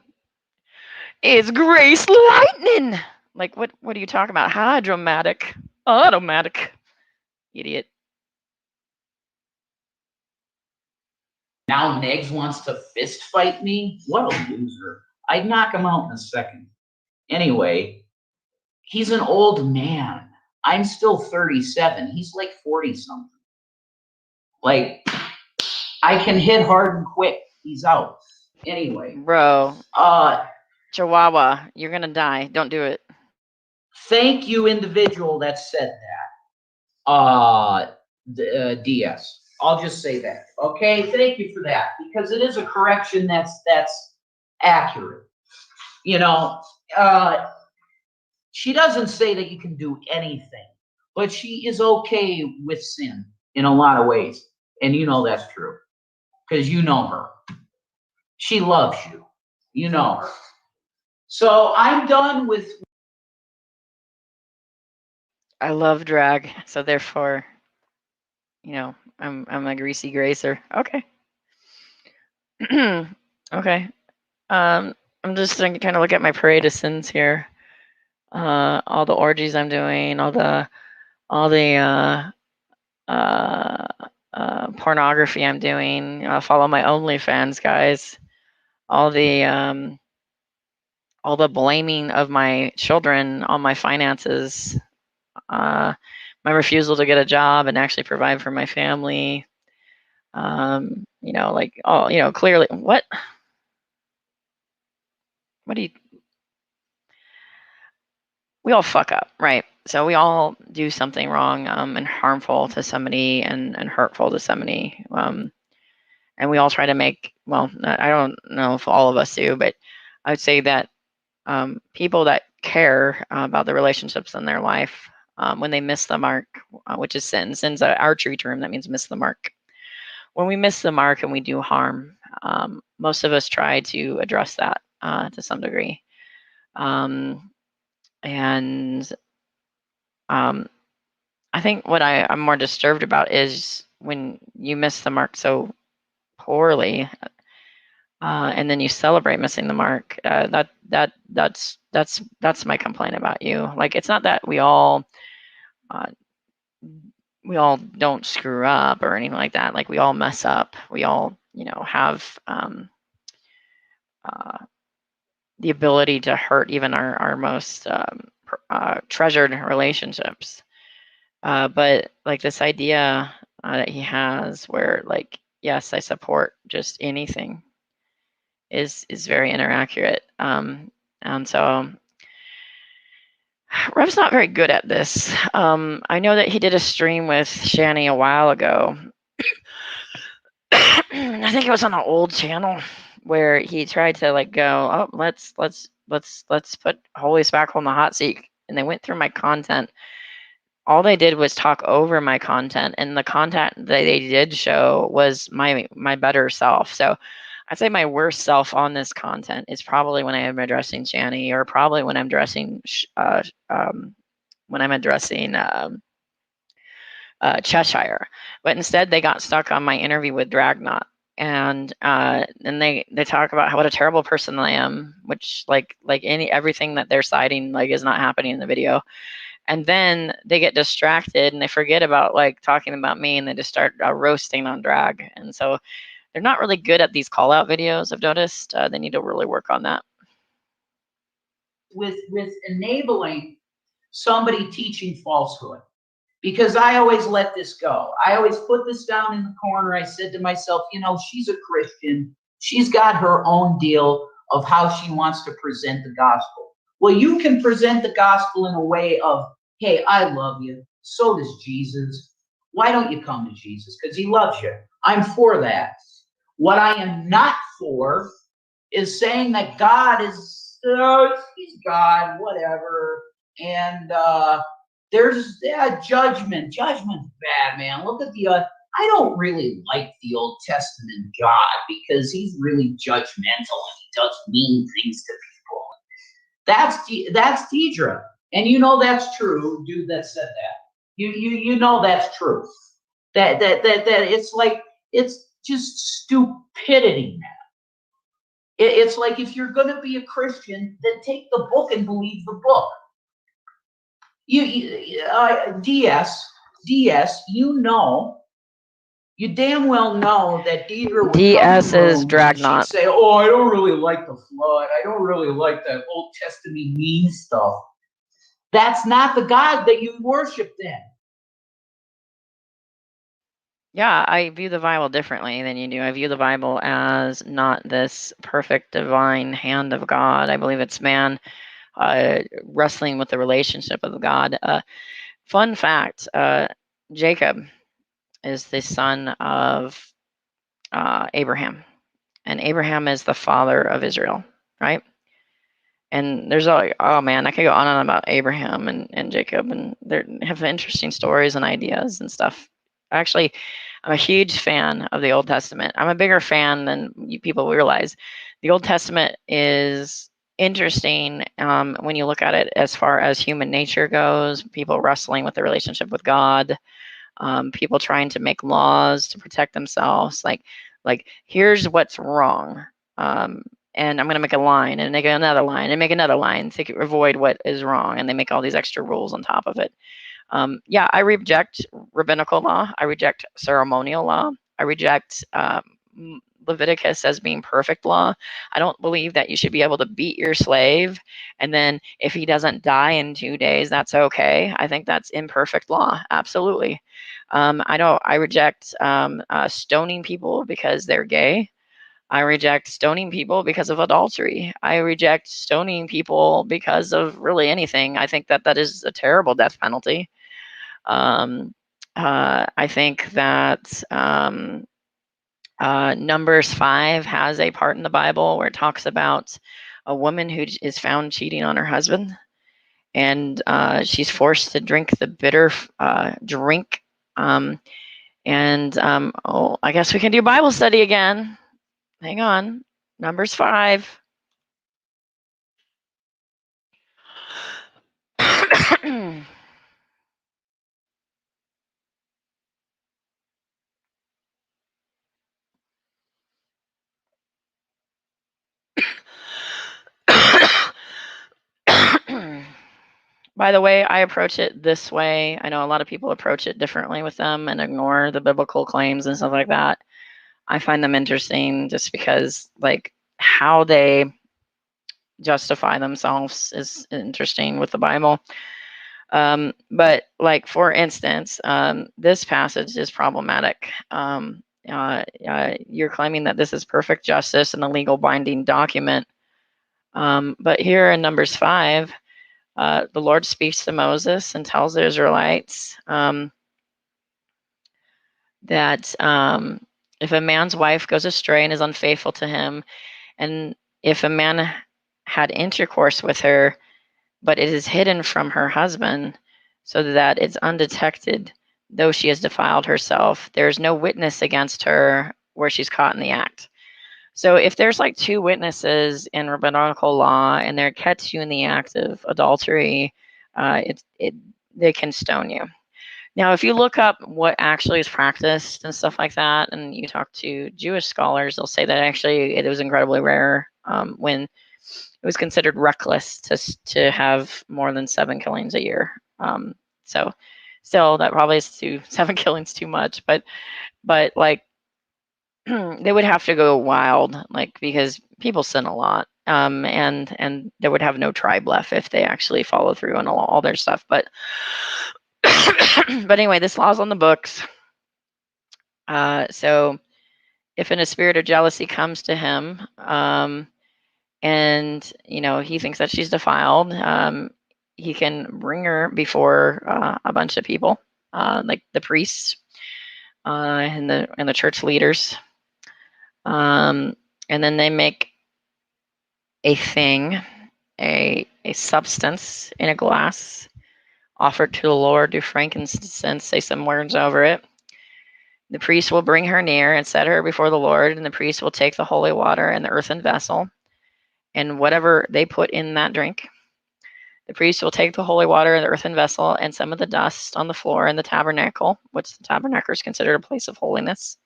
It's Grace Lightning. Like, what are you talking about? Hydromatic. Automatic. Idiot. now Megs wants to fist fight me? What a loser. I'd knock him out in a second. Anyway, he's an old man. I'm still 37. He's like 40-something. Like, I can hit hard and quick. He's out. Anyway. Bro. Chihuahua, you're going to die. Don't do it. Thank you, individual that said that. DS. I'll just say that. Okay? Thank you for that. Because it is a correction that's accurate. You know, she doesn't say that you can do anything, but she is okay with sin in a lot of ways. And you know that's true. Because you know her. She loves you. You know her. So I'm done with. I love drag, so therefore, you know, I'm a greasy gracer. Okay. Okay. I'm just trying to look at my parade of sins here. All the orgies I'm doing, all the pornography I'm doing. Follow my OnlyFans, guys. All the blaming of my children on my finances. My refusal to get a job and actually provide for my family. You know, like, oh, you know, clearly, what do you? we all fuck up, right? So we all do something wrong and harmful to somebody and hurtful to somebody. And we all try to make, well, I don't know if all of us do, but I would say that people that care about the relationships in their life, when they miss the mark, which is sin. Sin's an archery term that means miss the mark. When we miss the mark and we do harm, most of us try to address that to some degree. And I think what I'm more disturbed about is when you miss the mark so poorly, and then you celebrate missing the mark. That's my complaint about you. Like, it's not that we all don't screw up or anything like that. Like, we all mess up. We all, have the ability to hurt even our most treasured relationships. But like this idea that he has where, like, yes, I support just anything is very inaccurate. And so Rev's not very good at this. I know that he did a stream with Shanny a while ago. I think it was on an old channel where he tried to like go, oh, let's put Holy Spackle in the hot seat, and they went through my content. All they did was talk over my content, and the content that they did show was my better self. So I'd say my worst self on this content is probably when I am addressing Shanny, or probably when I'm addressing Cheshire. But instead, they got stuck on my interview with Dragnot, and they talk about what a terrible person I am, which like everything that they're citing like is not happening in the video. And then they get distracted and they forget about like talking about me, and they just start roasting on drag. And so they're not really good at these call out videos. I've noticed they need to really work on that. With enabling somebody teaching falsehood, because I always let this go. I always put this down in the corner. I said to myself, she's a Christian. She's got her own deal of how she wants to present the gospel. Well, you can present the gospel in a way of, hey, I love you. So does Jesus. Why don't you come to Jesus? Because he loves you. I'm for that. What I am not for is saying that God is, he's God, whatever. And there's judgment. Judgment's bad, man. Look at I don't really like the Old Testament God because he's really judgmental and he does mean things to people. That's Deidre, and that's true, dude that said that. You know that's true. That it's like, it's just stupidity, man. It's like, if you're going to be a Christian, then take the book and believe the book. DS, you damn well know that Deidre would DS is Dragnot. She'd say, oh, I don't really like the flood. I don't really like that Old Testament mean stuff. That's not the God that you worship then. Yeah, I view the Bible differently than you do. I view the Bible as not this perfect divine hand of God. I believe it's man wrestling with the relationship of God. Fun fact, Jacob is the son of Abraham, and Abraham is the father of Israel, right? And there's oh man, I could go on and on about Abraham and Jacob, and they have interesting stories and ideas and stuff. Actually, I'm a huge fan of the Old Testament. I'm a bigger fan than people realize. The Old Testament is interesting when you look at it as far as human nature goes, people wrestling with the relationship with God, people trying to make laws to protect themselves. Like here's what's wrong. And I'm going to make a line and make another line and make another line to avoid what is wrong. And they make all these extra rules on top of it. Yeah, I reject rabbinical law. I reject ceremonial law. I reject Leviticus as being perfect law. I don't believe that you should be able to beat your slave, and then if he doesn't die in 2 days, that's okay. I think that's imperfect law. Absolutely. I reject stoning people because they're gay. I reject stoning people because of adultery. I reject stoning people because of really anything. I think that that is a terrible death penalty. I think that Numbers 5 has a part in the Bible where it talks about a woman who is found cheating on her husband, and she's forced to drink the bitter drink. Oh, I guess we can do Bible study again. Hang on. Numbers 5. By the way, I approach it this way. I know a lot of people approach it differently with them and ignore the biblical claims and stuff like that. I find them interesting just because, like, how they justify themselves is interesting with the Bible. But, like, for instance, this passage is problematic. You're claiming that this is perfect justice and a legal binding document. But here in Numbers 5, the Lord speaks to Moses and tells the Israelites that if a man's wife goes astray and is unfaithful to him, and if a man had intercourse with her, but it is hidden from her husband so that it's undetected, though she has defiled herself, there's no witness against her where she's caught in the act. So if there's like two witnesses in rabbinical law and they're catch you in the act of adultery, they can stone you. Now, if you look up what actually is practiced and stuff like that, and you talk to Jewish scholars, they'll say that actually it was incredibly rare when it was considered reckless to have more than 7 killings a year. So still, that probably is 7 killings too much, but like they would have to go wild, like, because people sin a lot, and they would have no tribe left if they actually follow through on all their stuff. But but anyway, this law's on the books. So if in a spirit of jealousy comes to him, and he thinks that she's defiled, he can bring her before a bunch of people, like the priests and the church leaders, and then they make a thing, a substance in a glass, offered to the Lord, do frankincense, say some words over it. The priest will bring her near and set her before the Lord, and the priest will take the holy water and the earthen vessel and whatever they put in that drink. The priest will take the holy water and the earthen vessel and some of the dust on the floor in the tabernacle, which the tabernacle is considered a place of holiness,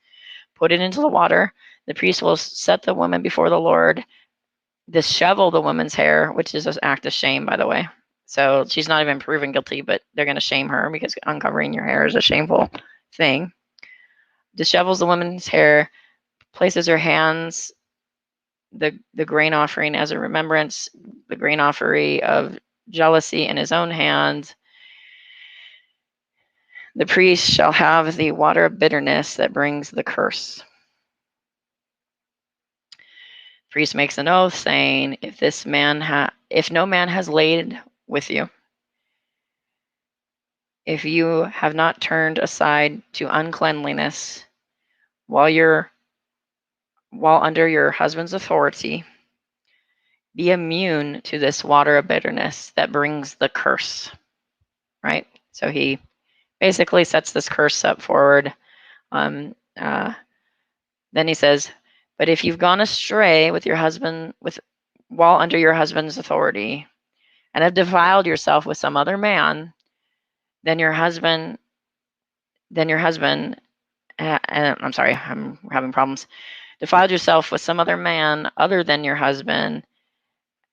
put it into the water. The priest will set the woman before the Lord, dishevel the woman's hair, which is an act of shame, by the way. So she's not even proven guilty, but they're going to shame her because uncovering your hair is a shameful thing. Dishevels the woman's hair, places her hands, the grain offering as a remembrance, the grain offering of jealousy in his own hand. The priest shall have the water of bitterness that brings the curse. The priest makes an oath saying, if no man has laid with you, if you have not turned aside to uncleanliness while under your husband's authority, be immune to this water of bitterness that brings the curse. Right? So he basically sets this curse up forward. Then he says, but if you've gone astray with your husband while under your husband's authority and have defiled yourself with some other man, then your husband, I'm sorry, I'm having problems. Defiled yourself with some other man other than your husband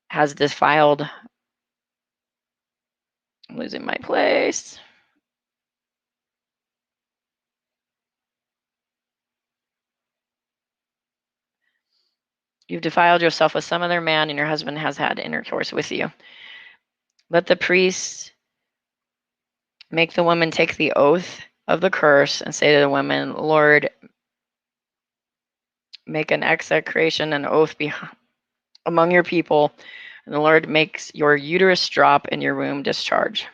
has defiled. I'm losing my place. You've defiled yourself with some other man, and your husband has had intercourse with you. Let the priest make the woman take the oath of the curse and say to the woman, Lord, make an execration, an oath among your people, and the Lord makes your uterus drop and your womb discharge.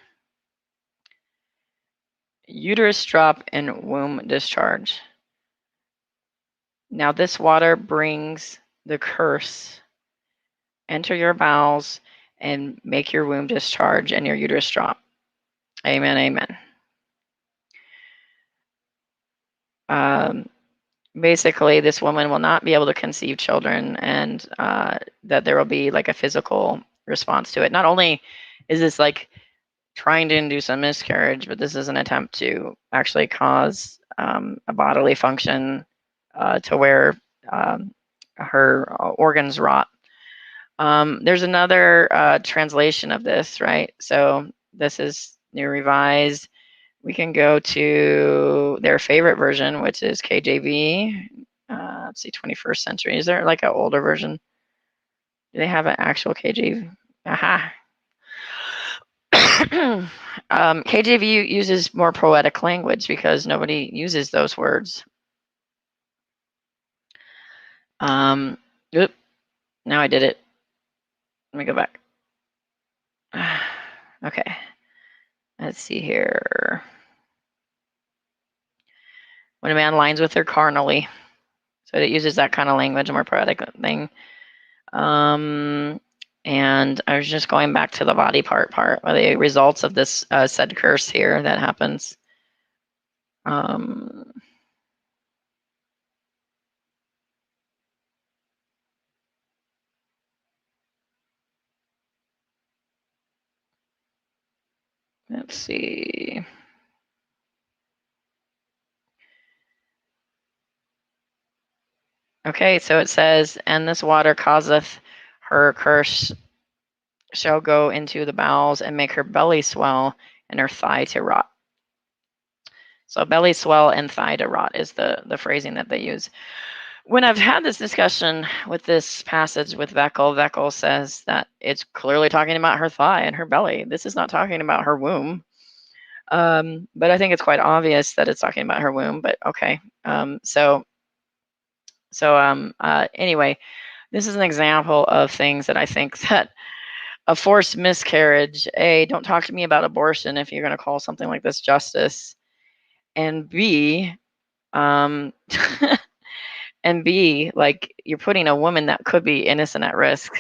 Uterus drop and womb discharge. Now this water brings the curse. Enter your bowels and make your womb discharge and your uterus drop. Amen, amen. Basically, this woman will not be able to conceive children, and that there will be like a physical response to it. Not only is this like trying to induce a miscarriage, but this is an attempt to actually cause a bodily function to where her organs rot. There's another translation of this, right? So this is New Revised. We can go to their favorite version, which is KJV. Let's see, 21st century. Is there like an older version? Do they have an actual KJV? Aha. KJV uses more poetic language because nobody uses those words. Oop, now I did it. Let me go back. Okay. Let's see here. When a man lines with her carnally. So it uses that kind of language, a more poetic thing. And I was just going back to the body part, where the results of this said curse here that happens. Let's see. Okay, so it says, and this water causeth her curse shall go into the bowels and make her belly swell and her thigh to rot. So belly swell and thigh to rot is the phrasing that they use. When I've had this discussion with this passage with Veckel says that it's clearly talking about her thigh and her belly. This is not talking about her womb. But I think it's quite obvious that it's talking about her womb, but okay. Anyway, this is an example of things that I think that a forced miscarriage, A, don't talk to me about abortion if you're going to call something like this justice, and B, and B, like you're putting a woman that could be innocent at risk.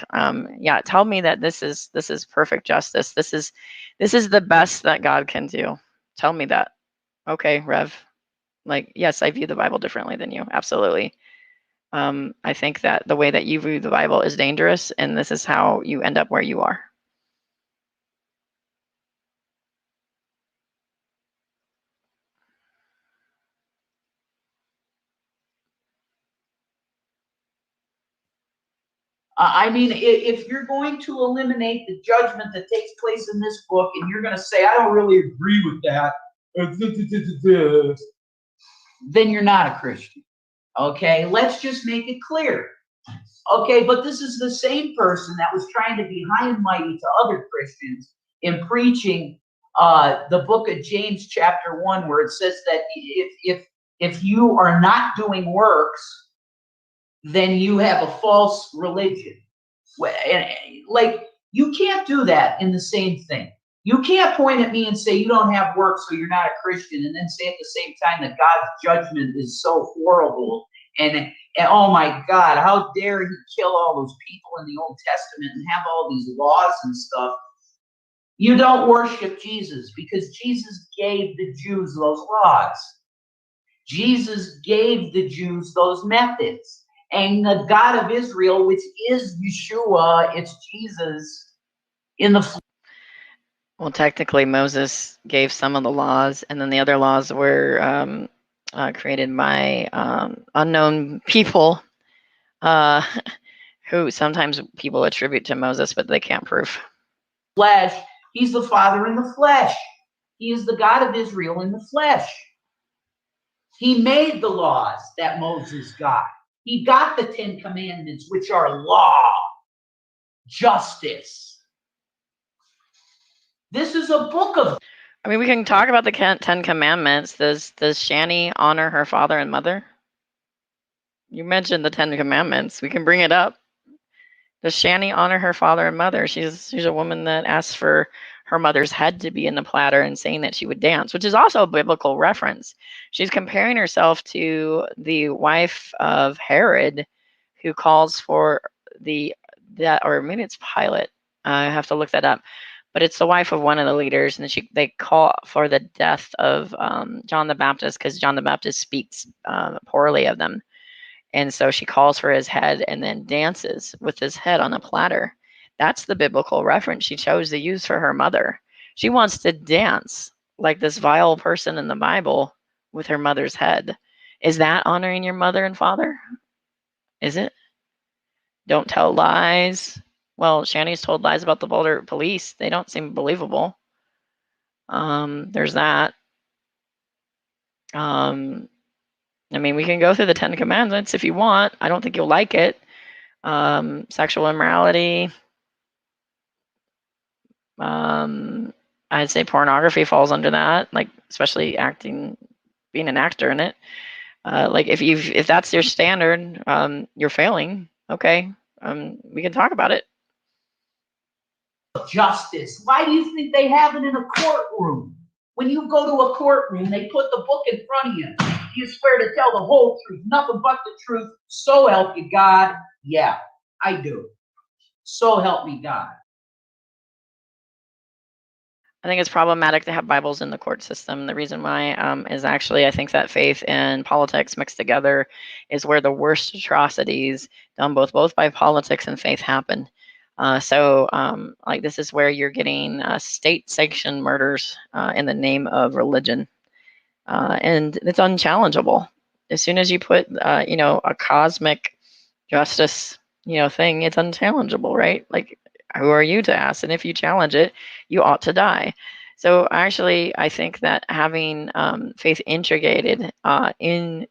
Yeah, tell me that this is perfect justice. This is the best that God can do. Tell me that. Okay, Rev. Like, yes, I view the Bible differently than you. Absolutely. I think that the way that you view the Bible is dangerous, and this is how you end up where you are. I mean, if you're going to eliminate the judgment that takes place in this book, and you're going to say, I don't really agree with that, then you're not a Christian. Okay, let's just make it clear. Okay, but this is the same person that was trying to be high and mighty to other Christians in preaching the book of James chapter 1, where it says that if you are not doing works, then you have a false religion. Like, you can't do that in the same thing. You can't point at me and say you don't have work, so you're not a Christian, and then say at the same time that God's judgment is so horrible, and oh my God, how dare he kill all those people in the Old Testament and have all these laws and stuff. You don't worship Jesus because Jesus gave the Jews those laws. Jesus gave the Jews those methods. And the God of Israel, which is Yeshua, it's Jesus in the. Well, technically, Moses gave some of the laws, and then the other laws were created by unknown people, who sometimes people attribute to Moses, but they can't prove. Flesh. He's the Father in the flesh. He is the God of Israel in the flesh. He made the laws that Moses got. He got the 10 Commandments, which are law, justice. This is a book of. I mean, we can talk about the 10 Commandments. Does Shanny honor her father and mother? You mentioned the 10 Commandments. We can bring it up. Does Shanny honor her father and mother? She's a woman that asks for her mother's head to be in the platter and saying that she would dance, which is also a biblical reference. She's comparing herself to the wife of Herod, who calls for or maybe it's Pilate. I have to look that up. But it's the wife of one of the leaders, and they call for the death of John the Baptist because John the Baptist speaks poorly of them. And so she calls for his head and then dances with his head on a platter. That's the biblical reference she chose to use for her mother. She wants to dance like this vile person in the Bible with her mother's head. Is that honoring your mother and father? Is it? Don't tell lies. Well, Shanny's told lies about the Boulder police. They don't seem believable. There's that. I mean, we can go through the 10 Commandments if you want. I don't think you'll like it. Sexual immorality. I'd say pornography falls under that, like especially being an actor in it. Like if that's your standard, you're failing. Okay, we can talk about it. Justice. Why do you think they have it in a courtroom? When you go to a courtroom, they put the book in front of you. You swear to tell the whole truth, nothing but the truth. So help you God. Yeah, I do. So help me God. I think it's problematic to have Bibles in the court system. The reason why is actually I think that faith and politics mixed together is where the worst atrocities done both by politics and faith happen. Like this is where you're getting state-sanctioned murders in the name of religion, and it's unchallengeable. As soon as you put a cosmic justice thing, it's unchallengeable, right? Like, who are you to ask? And if you challenge it, you ought to die. So actually, I think that having faith integrated in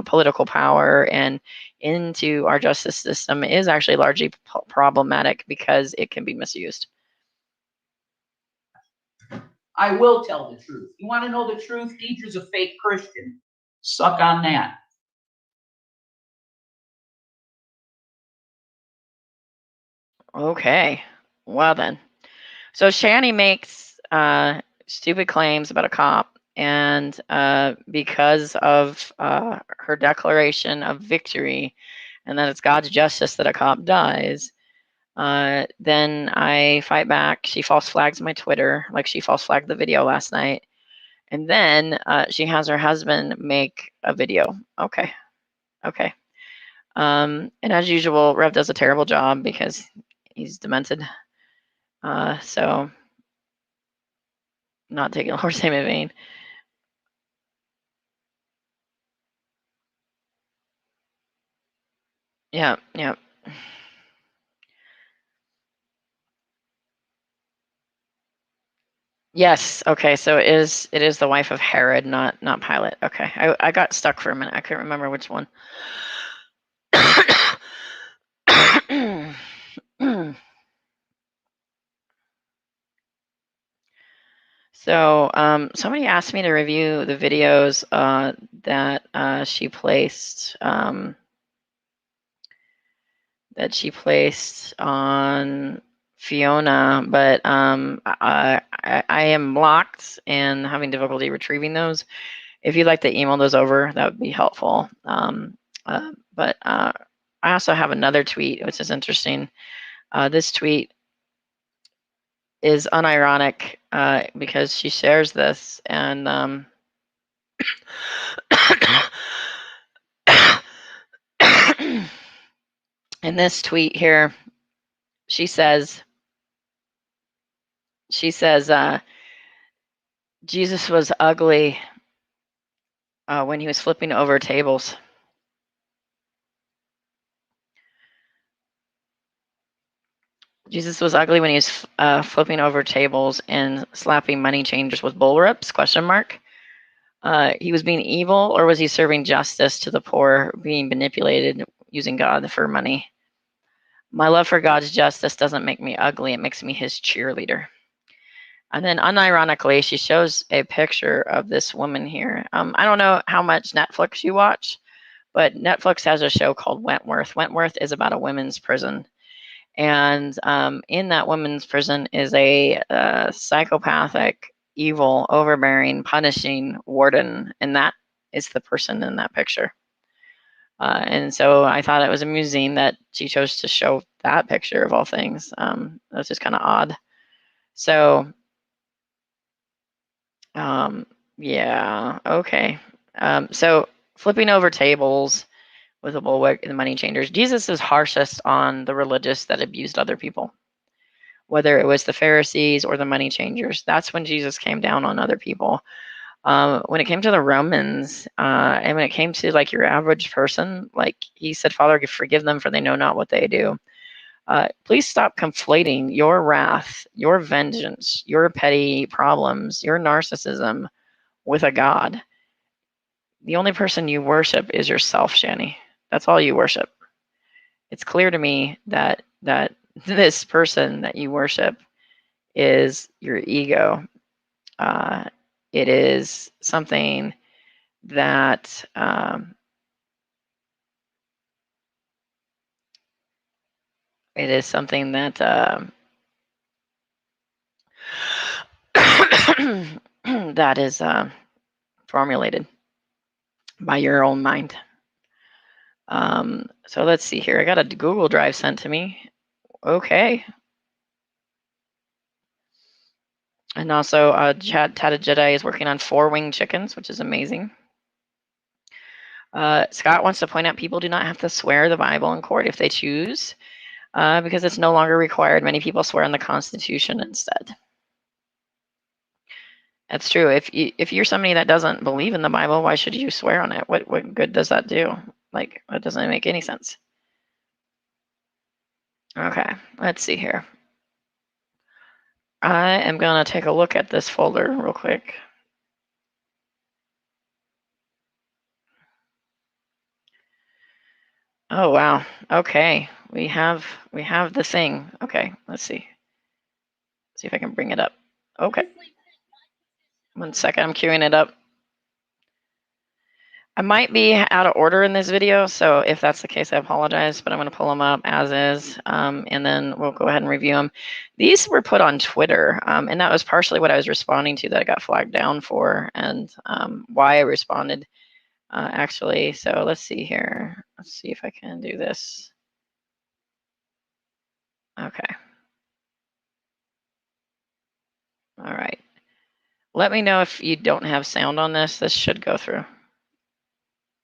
political power and into our justice system is actually largely problematic because it can be misused. I will tell the truth. You want to know the truth? Deidre's a fake Christian. Suck on that. Okay. Well then. So Shanny makes stupid claims about a cop, and because of her declaration of victory and that it's God's justice that a cop dies, then I fight back. She false flags my Twitter, like she false flagged the video last night. And then she has her husband make a video. Okay. And as usual, Rev does a terrible job because he's demented. So not taking the Lord's name in vain. Yeah. Yes. Okay. So it is the wife of Herod, not Pilate. Okay. I got stuck for a minute. I couldn't remember which one. So somebody asked me to review the videos that she placed on Fiona, but I am blocked and having difficulty retrieving those. If you'd like to email those over, that would be helpful. But I also have another tweet, which is interesting. This tweet is unironic because she shares this, and in this tweet here, she says, Jesus was ugly when he was flipping over tables. Jesus was ugly when he was flipping over tables and slapping money changers with bullwhips, ? He was being evil, or was he serving justice to the poor, being manipulated using God for money? My love for God's justice doesn't make me ugly. It makes me his cheerleader. And then unironically, she shows a picture of this woman here. I don't know how much Netflix you watch, but Netflix has a show called Wentworth. Wentworth is about a women's prison. And in that women's prison is a psychopathic, evil, overbearing, punishing warden. And that is the person in that picture. And so I thought it was amusing that she chose to show that picture of all things. That was just kind of odd. So, yeah, okay. So flipping over tables with a bullwhip and the money changers. Jesus is harshest on the religious that abused other people, whether it was the Pharisees or the money changers. That's when Jesus came down on other people. When it came to the Romans, and when it came to like your average person, like he said, Father, forgive them for they know not what they do. Please stop conflating your wrath, your vengeance, your petty problems, your narcissism with a God. The only person you worship is yourself, Shanny. That's all you worship. It's clear to me that this person that you worship is your ego. It is something that that is formulated by your own mind. So let's see here. I got a Google Drive sent to me. Okay. And also, Tata Jedi is working on 4-winged chickens, which is amazing. Scott wants to point out people do not have to swear the Bible in court if they choose, because it's no longer required. Many people swear on the Constitution instead. That's true. If you're somebody that doesn't believe in the Bible, why should you swear on it? What good does that do? Like, that doesn't make any sense. Okay, let's see here. I am going to take a look at this folder real quick. Oh, wow. Okay, we have the thing. Okay, let's see. See if I can bring it up. Okay. 1 second, I'm queuing it up. I might be out of order in this video, so if that's the case, I apologize, but I'm going to pull them up as is, and then we'll go ahead and review them. These were put on Twitter, and that was partially what I was responding to that I got flagged down for, and why I responded, actually. So let's see here. Let's see if I can do this. Okay. All right. Let me know if you don't have sound on this. This should go through.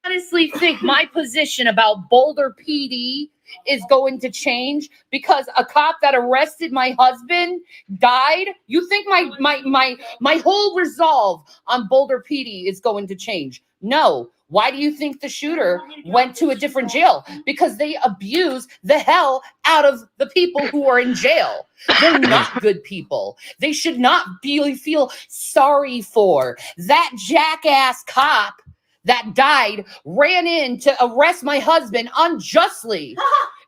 Honestly think my position about Boulder PD is going to change because a cop that arrested my husband died. You think my whole resolve on Boulder PD is going to change? No. Why do you think the shooter went to a different jail? Because they abuse the hell out of the people who are in jail. They're not good people. They should not feel sorry for. That jackass cop that died ran in to arrest my husband unjustly.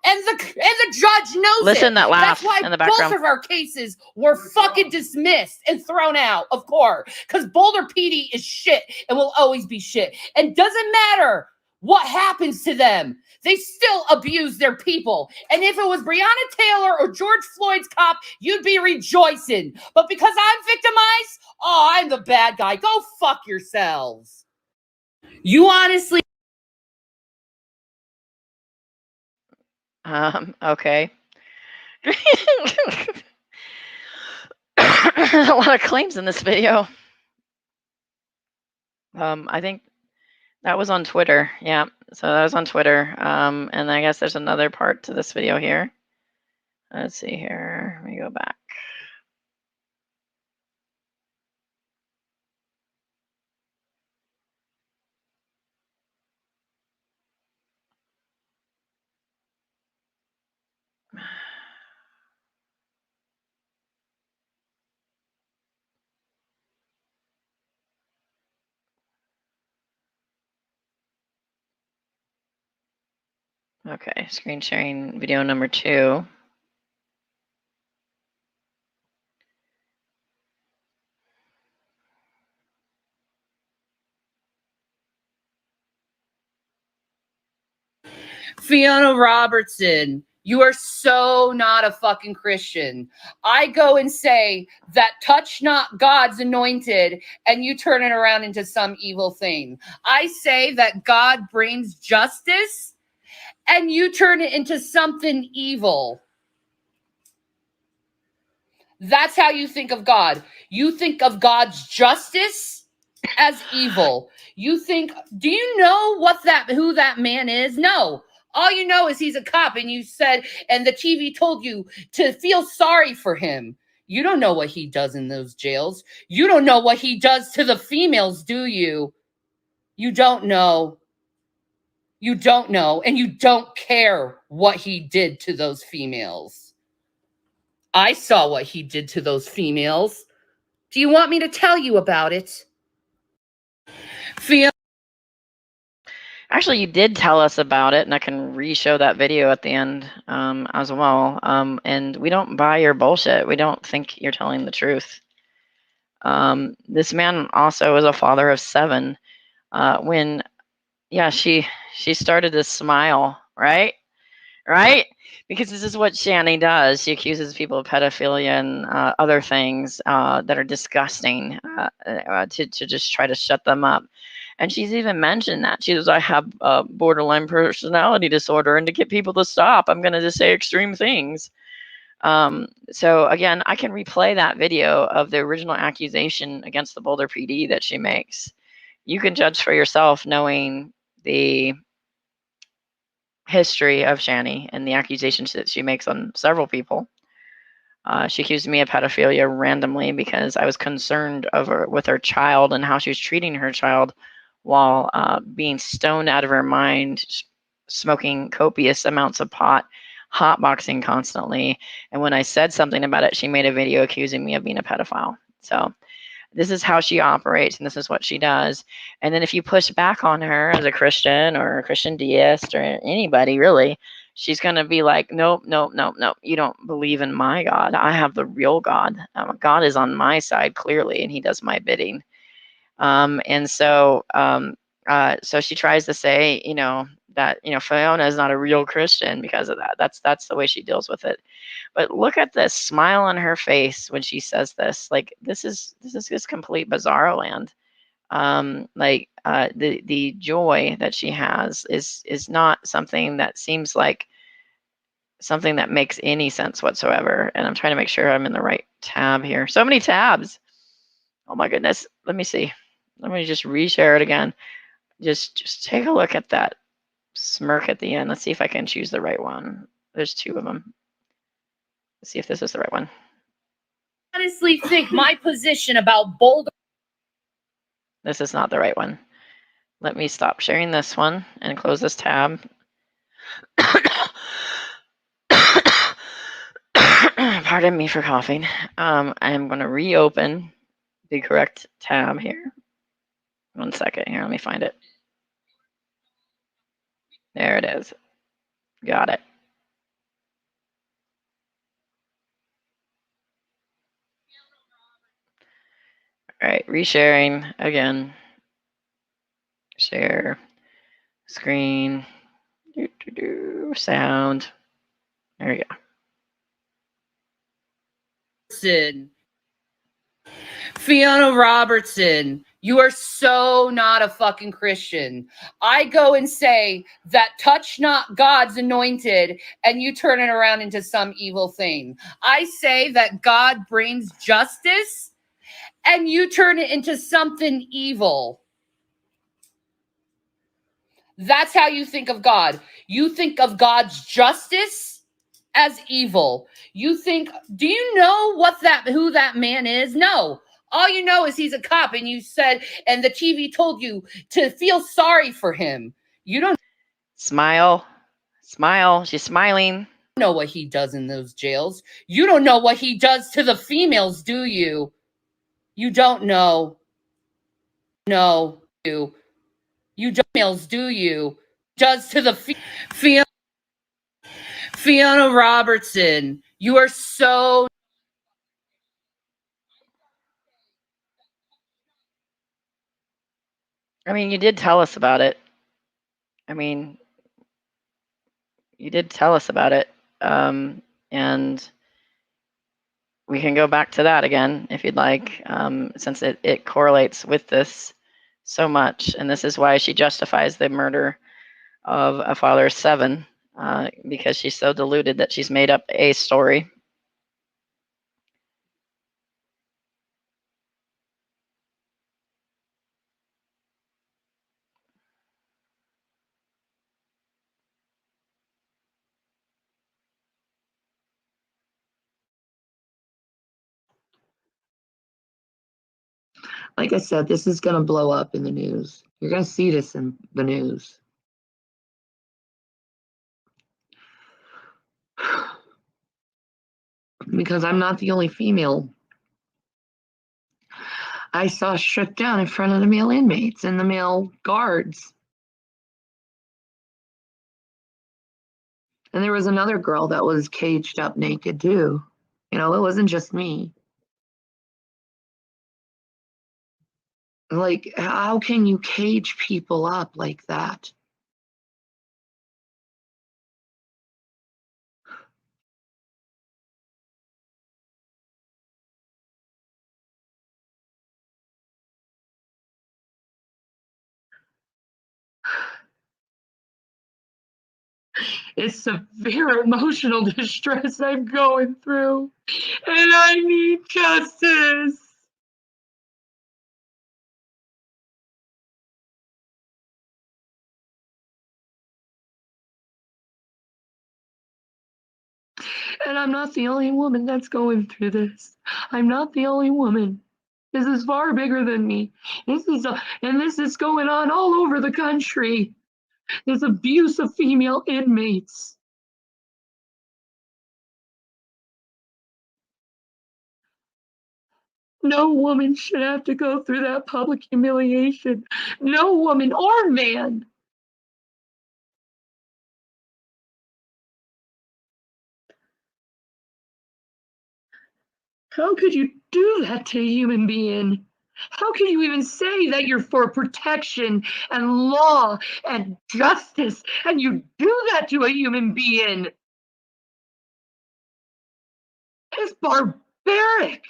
And the judge knows Listen, it. that laugh That's why in the background. both of our cases were fucking dismissed and thrown out of court. Because Boulder PD is shit and will always be shit. And doesn't matter what happens to them. They still abuse their people. And if it was Breonna Taylor or George Floyd's cop, you'd be rejoicing. But because I'm victimized, oh, I'm the bad guy. Go fuck yourselves. You honestly. Okay. There's a lot of claims in this video. I think that was on Twitter. Yeah, so that was on Twitter. And I guess there's another part to this video here. Let's see here. Let me go back. Okay, screen sharing video number 2. Fiona Robertson, you are so not a fucking Christian. I go and say that touch not God's anointed, and you turn it around into some evil thing. I say that God brings justice, and you turn it into something evil. That's how you think of God. You think of God's justice as evil. You think, do you know who that man is? No. All you know is he's a cop, and you said, and the TV told you to feel sorry for him. You don't know what he does in those jails. You don't know what he does to the females, do you? You don't know. You don't know, and you don't care what he did to those females. I saw what he did to those females. Do you want me to tell you about it? Actually, you did tell us about it, and I can re-show that video at the end as well. And we don't buy your bullshit. We don't think you're telling the truth. This man also is a father of 7. She started to smile, right? Right? Because this is what Shanny does. She accuses people of pedophilia and other things that are disgusting to just try to shut them up. And she's even mentioned that. She says, I have borderline personality disorder, and to get people to stop, I'm going to just say extreme things. So again, I can replay that video of the original accusation against the Boulder PD that she makes. You can judge for yourself, knowing the history of Shanny and the accusations that she makes on several people. She accused me of pedophilia randomly because I was concerned with her child and how she was treating her child while being stoned out of her mind, smoking copious amounts of pot, hotboxing constantly. And when I said something about it, she made a video accusing me of being a pedophile. So this is how she operates, and this is what she does. And then if you push back on her as a Christian or a Christian deist or anybody really, she's going to be like, nope, nope, nope, nope. You don't believe in my God. I have the real God. God is on my side clearly, and he does my bidding. So she tries to say, that, Fiona is not a real Christian because of that. That's the way she deals with it. But look at this smile on her face when she says this. Like, this is just complete bizarro land. The joy that she has is not something that seems like something that makes any sense whatsoever. And I'm trying to make sure I'm in the right tab here. So many tabs. Oh my goodness. Let me see. Let me just reshare it again. Just take a look at that smirk at the end. Let's see if I can choose the right one. There's 2 of them. Let's see if this is the right one. I honestly think my position about Boulder. This is not the right one. Let me stop sharing this one and close this tab. Pardon me for coughing. I'm going to reopen the correct tab here. 1 second here. Let me find it. There it is. Got it. All right, resharing again. Share screen. Sound. There we go. Fiona Robertson, you are so not a fucking Christian. I go and say that touch not God's anointed, and you turn it around into some evil thing. I say that God brings justice, and you turn it into something evil. That's how you think of God. You think of God's justice as evil. You think, do you know who that man is? No. All you know is he's a cop, and you said, and the TV told you to feel sorry for him. You don't smile. She's smiling. Know what he does in those jails. You don't know what he does to the females, do you? You don't know. No, you don't. Females, do you? Does to the Fiona Robertson, you are so. I mean, you did tell us about it. I mean, you did tell us about it, and we can go back to that again if you'd like, since it correlates with this so much, and this is why she justifies the murder of a father of 7, because she's so deluded that she's made up a story. Like I said, this is going to blow up in the news. You're going to see this in the news. Because I'm not the only female I saw shook down in front of the male inmates and the male guards. And there was another girl that was caged up naked too. You know, it wasn't just me. Like, how can you cage people up like that? It's severe emotional distress I'm going through, and I need justice. And I'm not the only woman that's going through this. I'm not the only woman. This is far bigger than me. This is going on all over the country. There's abuse of female inmates. No woman should have to go through that public humiliation. No woman or man. How could you do that to a human being? How can you even say that you're for protection and law and justice, and you do that to a human being? It's barbaric.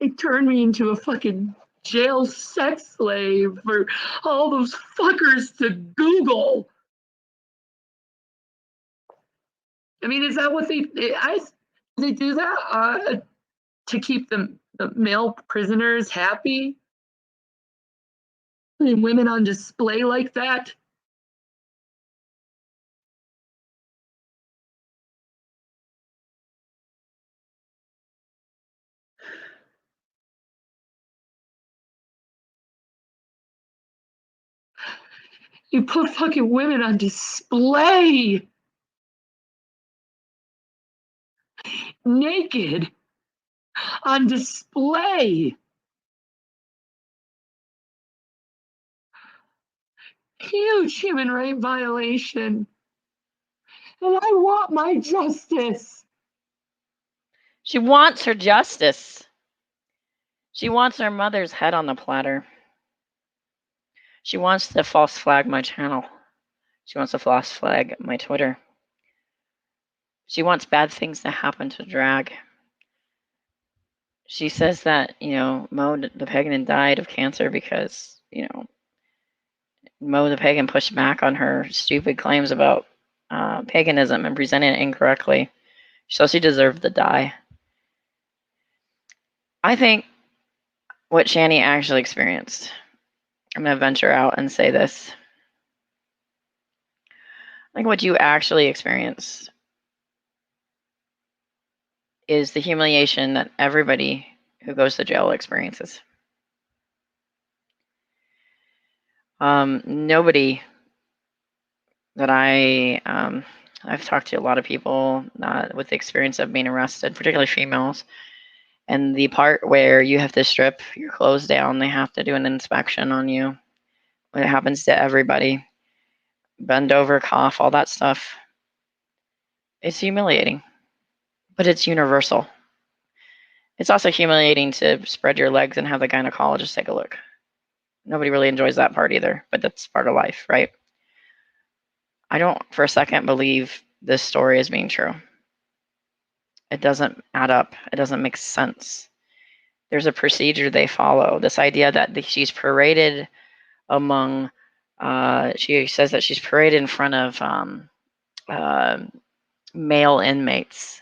They turned me into a fucking jail sex slave for all those fuckers to Google. I mean, is that what they do that to keep the male prisoners happy? Putting women on display like that? You put fucking women on display. Naked. On display. Huge human right violation. And I want my justice. She wants her justice. She wants her mother's head on the platter. She wants to false flag my channel. She wants to false flag my Twitter. She wants bad things to happen to drag. She says that, Mo the pagan died of cancer because, Mo the pagan pushed back on her stupid claims about paganism and presented it incorrectly. So she deserved to die. I think what Shanny actually experienced, I'm going to venture out and say this. I think what you actually experienced is the humiliation that everybody who goes to jail experiences. Nobody that I've talked to a lot of people with the experience of being arrested, particularly females, And the part where you have to strip your clothes down, they have to do an inspection on you. It happens to everybody. Bend over, cough, all that stuff. It's humiliating, but it's universal. It's also humiliating to spread your legs and have the gynecologist take a look. Nobody really enjoys that part either, but that's part of life, right? I don't for a second believe this story is being true. It doesn't add up. It doesn't make sense. There's a procedure they follow. This idea that she's paraded among, she says that she's paraded in front of male inmates.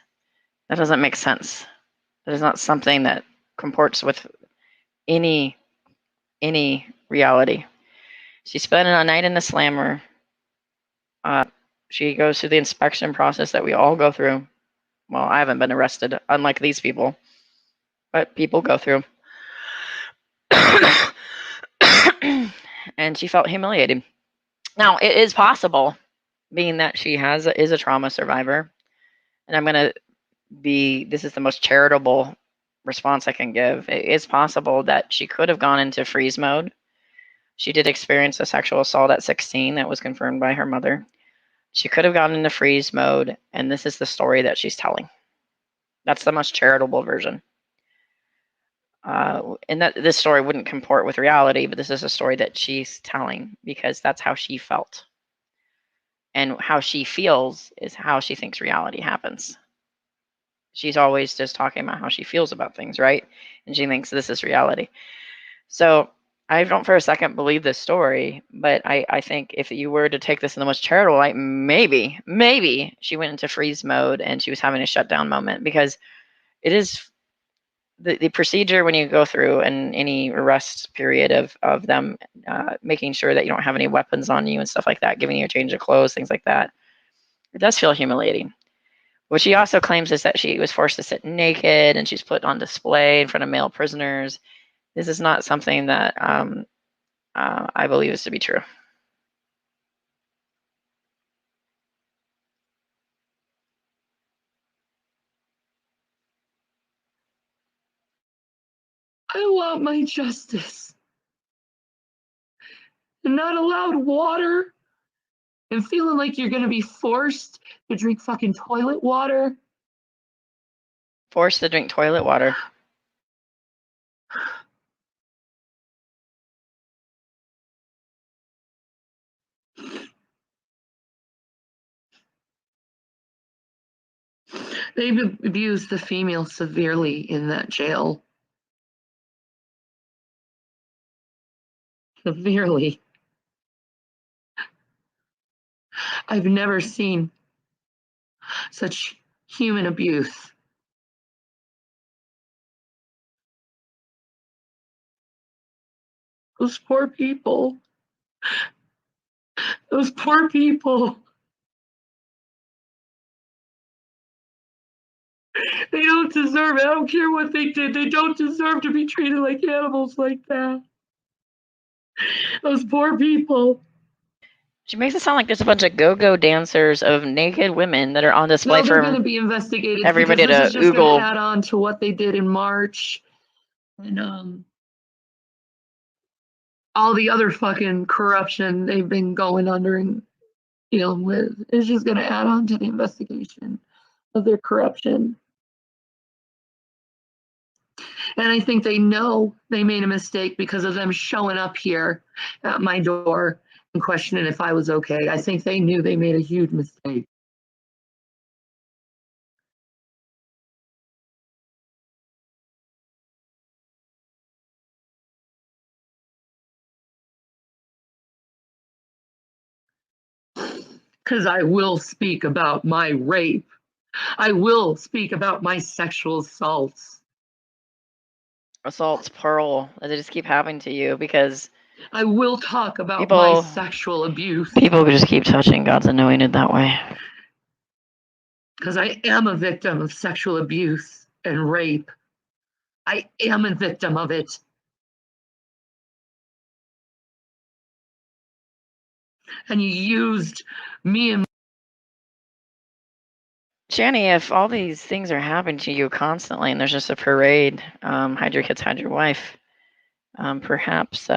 That doesn't make sense. That is not something that comports with any reality. She spent a night in the slammer. She goes through the inspection process that we all go through. Well, I haven't been arrested, unlike these people, but people go through. And she felt humiliated. Now, it is possible, being that she is a trauma survivor, and I'm going to this is the most charitable response I can give. It is possible that she could have gone into freeze mode. She did experience a sexual assault at 16 that was confirmed by her mother. She could have gone into freeze mode, and this is the story that she's telling. That's the most charitable version. And that this story wouldn't comport with reality, but this is a story that she's telling because that's how she felt. And how she feels is how she thinks reality happens. She's always just talking about how she feels about things, right? And she thinks this is reality. So I don't for a second believe this story, but I think if you were to take this in the most charitable light, maybe she went into freeze mode and she was having a shutdown moment, because it is the procedure when you go through in any arrest period of them making sure that you don't have any weapons on you and stuff like that, giving you a change of clothes, things like that. It does feel humiliating. What she also claims is that she was forced to sit naked and she's put on display in front of male prisoners. This is not something that I believe is to be true. I want my justice. And not allowed water, and feeling like you're gonna be forced to drink fucking toilet water. Forced to drink toilet water. They've abused the female severely in that jail. Severely. I've never seen such human abuse. Those poor people. Those poor people. They don't deserve it. I don't care what they did. They don't deserve to be treated like animals like that. Those poor people. She makes it sound like there's a bunch of go-go dancers of naked women that are on display No, they're going to for be investigated everybody because this is to just going Google. to add on to what they did in March and all the other fucking corruption they've been going under and dealing with. It's just going to add on to the investigation of their corruption. And I think they know they made a mistake because of them showing up here at my door and questioning if I was okay. I think they knew they made a huge mistake. Because I will speak about my rape. I will speak about my sexual assaults. Assaults, plural. They just keep happening to you because I will talk about my sexual abuse. People just keep touching God's anointed that way. Because I am a victim of sexual abuse and rape. I am a victim of it. And you used me and Shanny, if all these things are happening to you constantly and there's just a parade, hide your kids, hide your wife, perhaps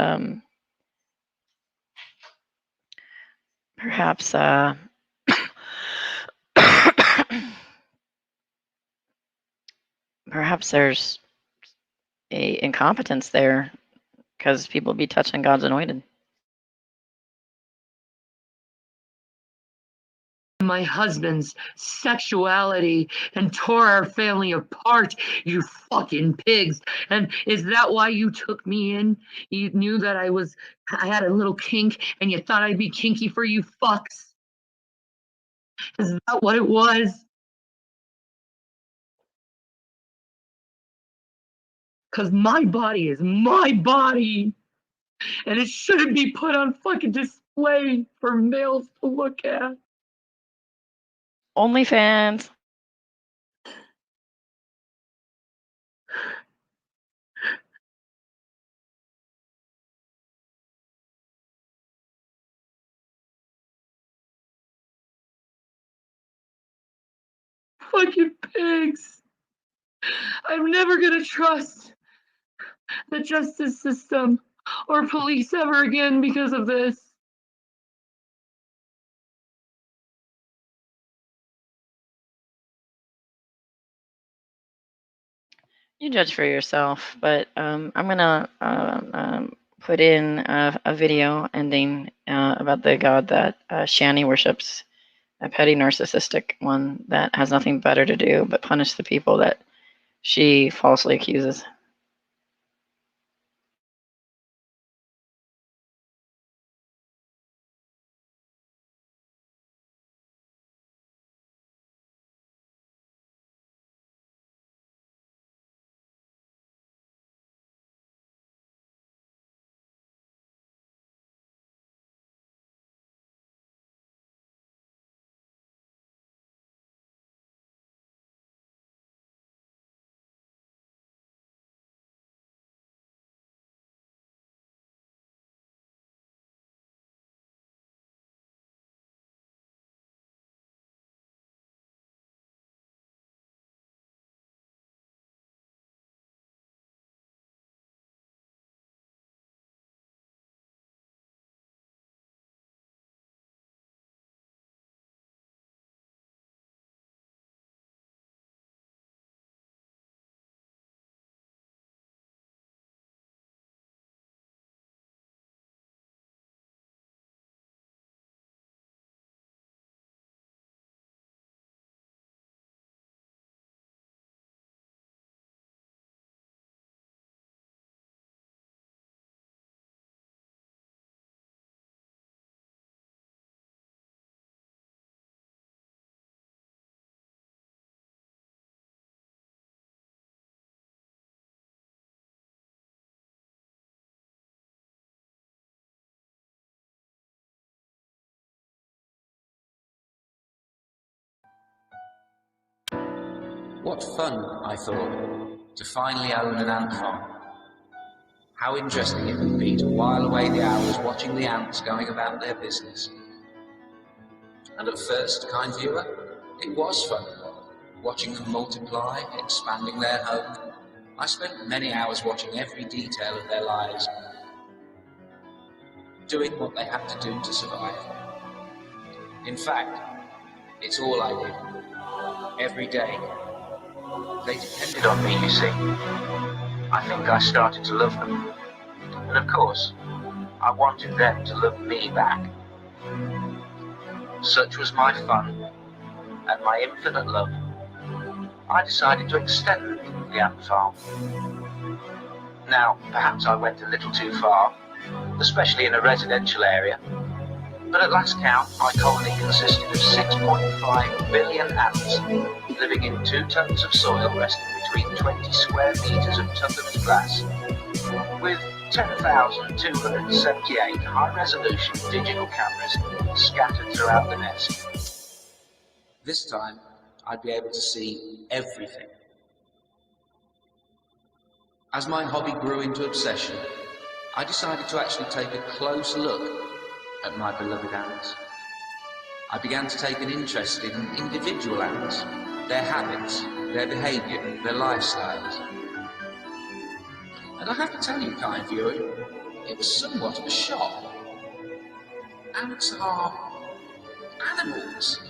perhaps there's a incompetence there because people be touching God's anointed. My husband's sexuality and tore our family apart, you fucking pigs. And is that why you took me in? You knew that I had a little kink and you thought I'd be kinky for you fucks? Is that what it was? Because my body is my body. And it shouldn't be put on fucking display for males to look at. OnlyFans. Fucking pigs. I'm never gonna trust the justice system or police ever again because of this. You judge for yourself, but I'm gonna put in a video ending about the God that Shanny worships, a petty narcissistic one that has nothing better to do but punish the people that she falsely accuses. What fun, I thought, to finally own an ant farm. How interesting it would be to while away the hours watching the ants going about their business. And at first, kind viewer, it was fun, watching them multiply, expanding their home. I spent many hours watching every detail of their lives, doing what they had to do to survive. In fact, it's all I did, every day. They depended on me, you see. I think I started to love them. And of course, I wanted them to love me back. Such was my fun and my infinite love. I decided to extend the ant farm. Now, perhaps I went a little too far, especially in a residential area. But at last count, my colony consisted of 6.5 billion ants living in 2 tons of soil resting between 20 square meters of tumbler's glass, with 10,278 high-resolution digital cameras scattered throughout the nest. This time, I'd be able to see everything. As my hobby grew into obsession, I decided to actually take a close look at my beloved ants. I began to take an interest in individual ants, their habits, their behaviour, their lifestyles. And I have to tell you, kind viewer, it was somewhat of a shock. Ants are animals.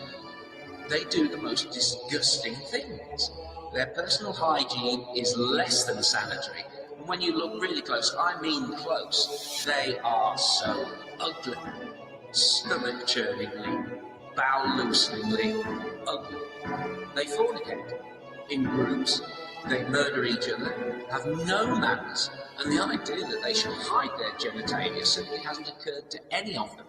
They do the most disgusting things. Their personal hygiene is less than sanitary. And when you look really close, I mean close, they are so ugly. Stomach-churningly, bowel-looseningly ugly. They fornicate in groups, they murder each other, have no manners, and the idea that they should hide their genitalia simply hasn't occurred to any of them.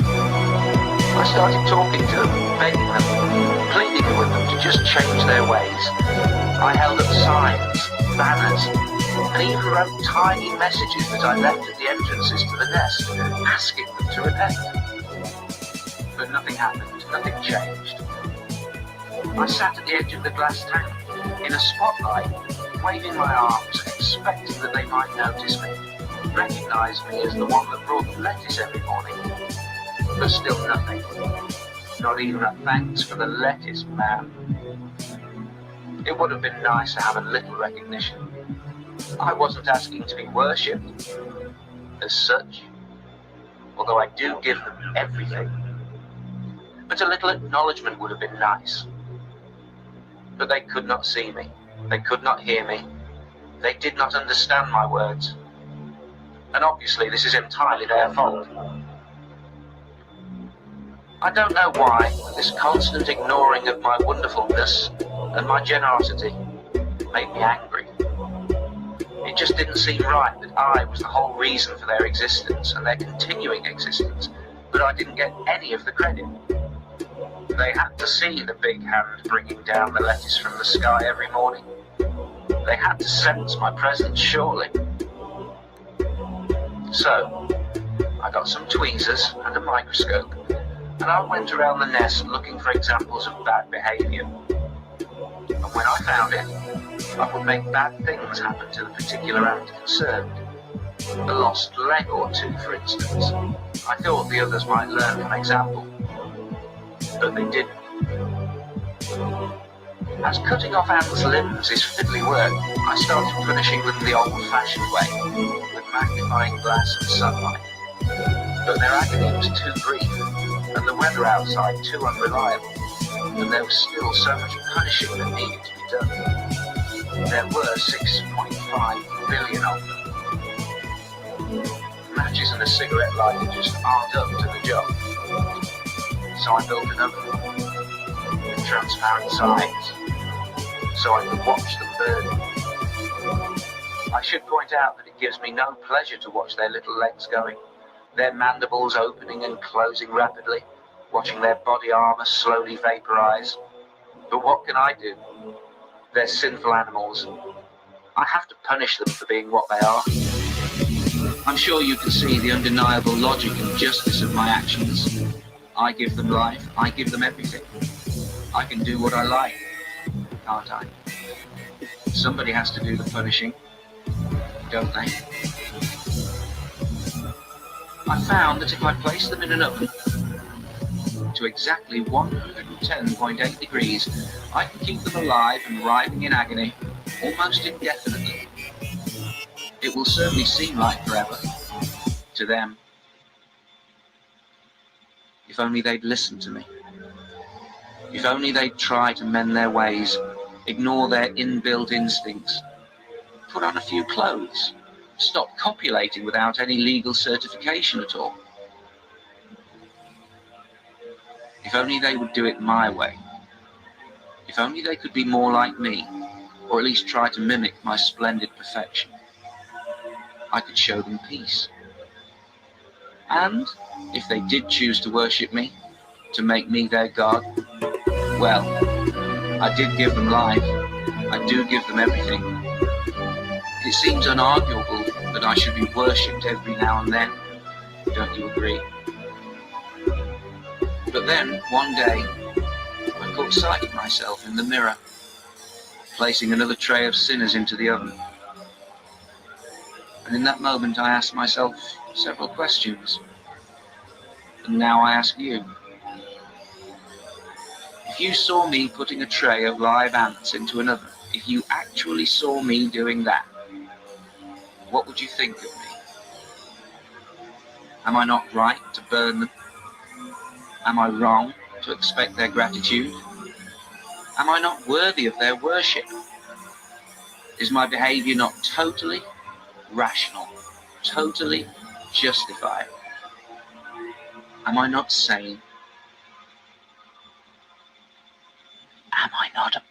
I started talking to them, begging them, pleading with them to just change their ways. I held up signs, banners, and even wrote tiny messages that I left at the entrances to the nest, asking them to repent. But nothing happened, nothing changed. I sat at the edge of the glass tank, in a spotlight, waving my arms, expecting that they might notice me, recognise me as the one that brought them lettuce every morning. But still nothing. Not even a thanks for the lettuce, man. It would have been nice to have a little recognition. I wasn't asking to be worshipped as such, although I do give them everything. But a little acknowledgement would have been nice. But they could not see me. They could not hear me. They did not understand my words. And obviously this is entirely their fault. I don't know why, but this constant ignoring of my wonderfulness and my generosity made me angry. It just didn't seem right that I was the whole reason for their existence and their continuing existence, but I didn't get any of the credit. They had to see the big hand bringing down the lettuce from the sky every morning. They had to sense my presence, surely. So, I got some tweezers and a microscope, and I went around the nest looking for examples of bad behaviour. And when I found it, I would make bad things happen to the particular ant concerned. A lost leg or two, for instance. I thought the others might learn from example, but they didn't. As cutting off ants' limbs is fiddly work, I started punishing them the old-fashioned way, with magnifying glass and sunlight. But their agony was too brief, and the weather outside too unreliable, and there was still so much punishing that needed to be done. There were 6.5 billion of them. Matches and a cigarette lighter just aren't up to the job. So I built another one, with transparent sides, so I could watch them burn. I should point out that it gives me no pleasure to watch their little legs going, their mandibles opening and closing rapidly, watching their body armour slowly vaporise. But what can I do? They're sinful animals. I have to punish them for being what they are. I'm sure you can see the undeniable logic and justice of my actions. I give them life, I give them everything. I can do what I like, can't I? Somebody has to do the punishing, don't they? I found that if I place them in an oven to exactly 110.8 degrees, I can keep them alive and writhing in agony almost indefinitely. It will certainly seem like forever to them. If only they'd listen to me. If only they'd try to mend their ways, ignore their inbuilt instincts, put on a few clothes, stop copulating without any legal certification at all. If only they would do it my way. If only they could be more like me, or at least try to mimic my splendid perfection. I could show them peace. And if they did choose to worship me, to make me their God, well, I did give them life. I do give them everything. It seems unarguable that I should be worshipped every now and then. Don't you agree? But then, one day, I caught sight of myself in the mirror, placing another tray of sinners into the oven. And in that moment I asked myself several questions. And now I ask you, you saw me putting a tray of live ants into an oven, if you actually saw me doing that, what would you think of me? Am I not right to burn them? Am I wrong to expect their gratitude? Am I not worthy of their worship? Is my behavior not totally rational, totally justified? Am I not sane? Am I not a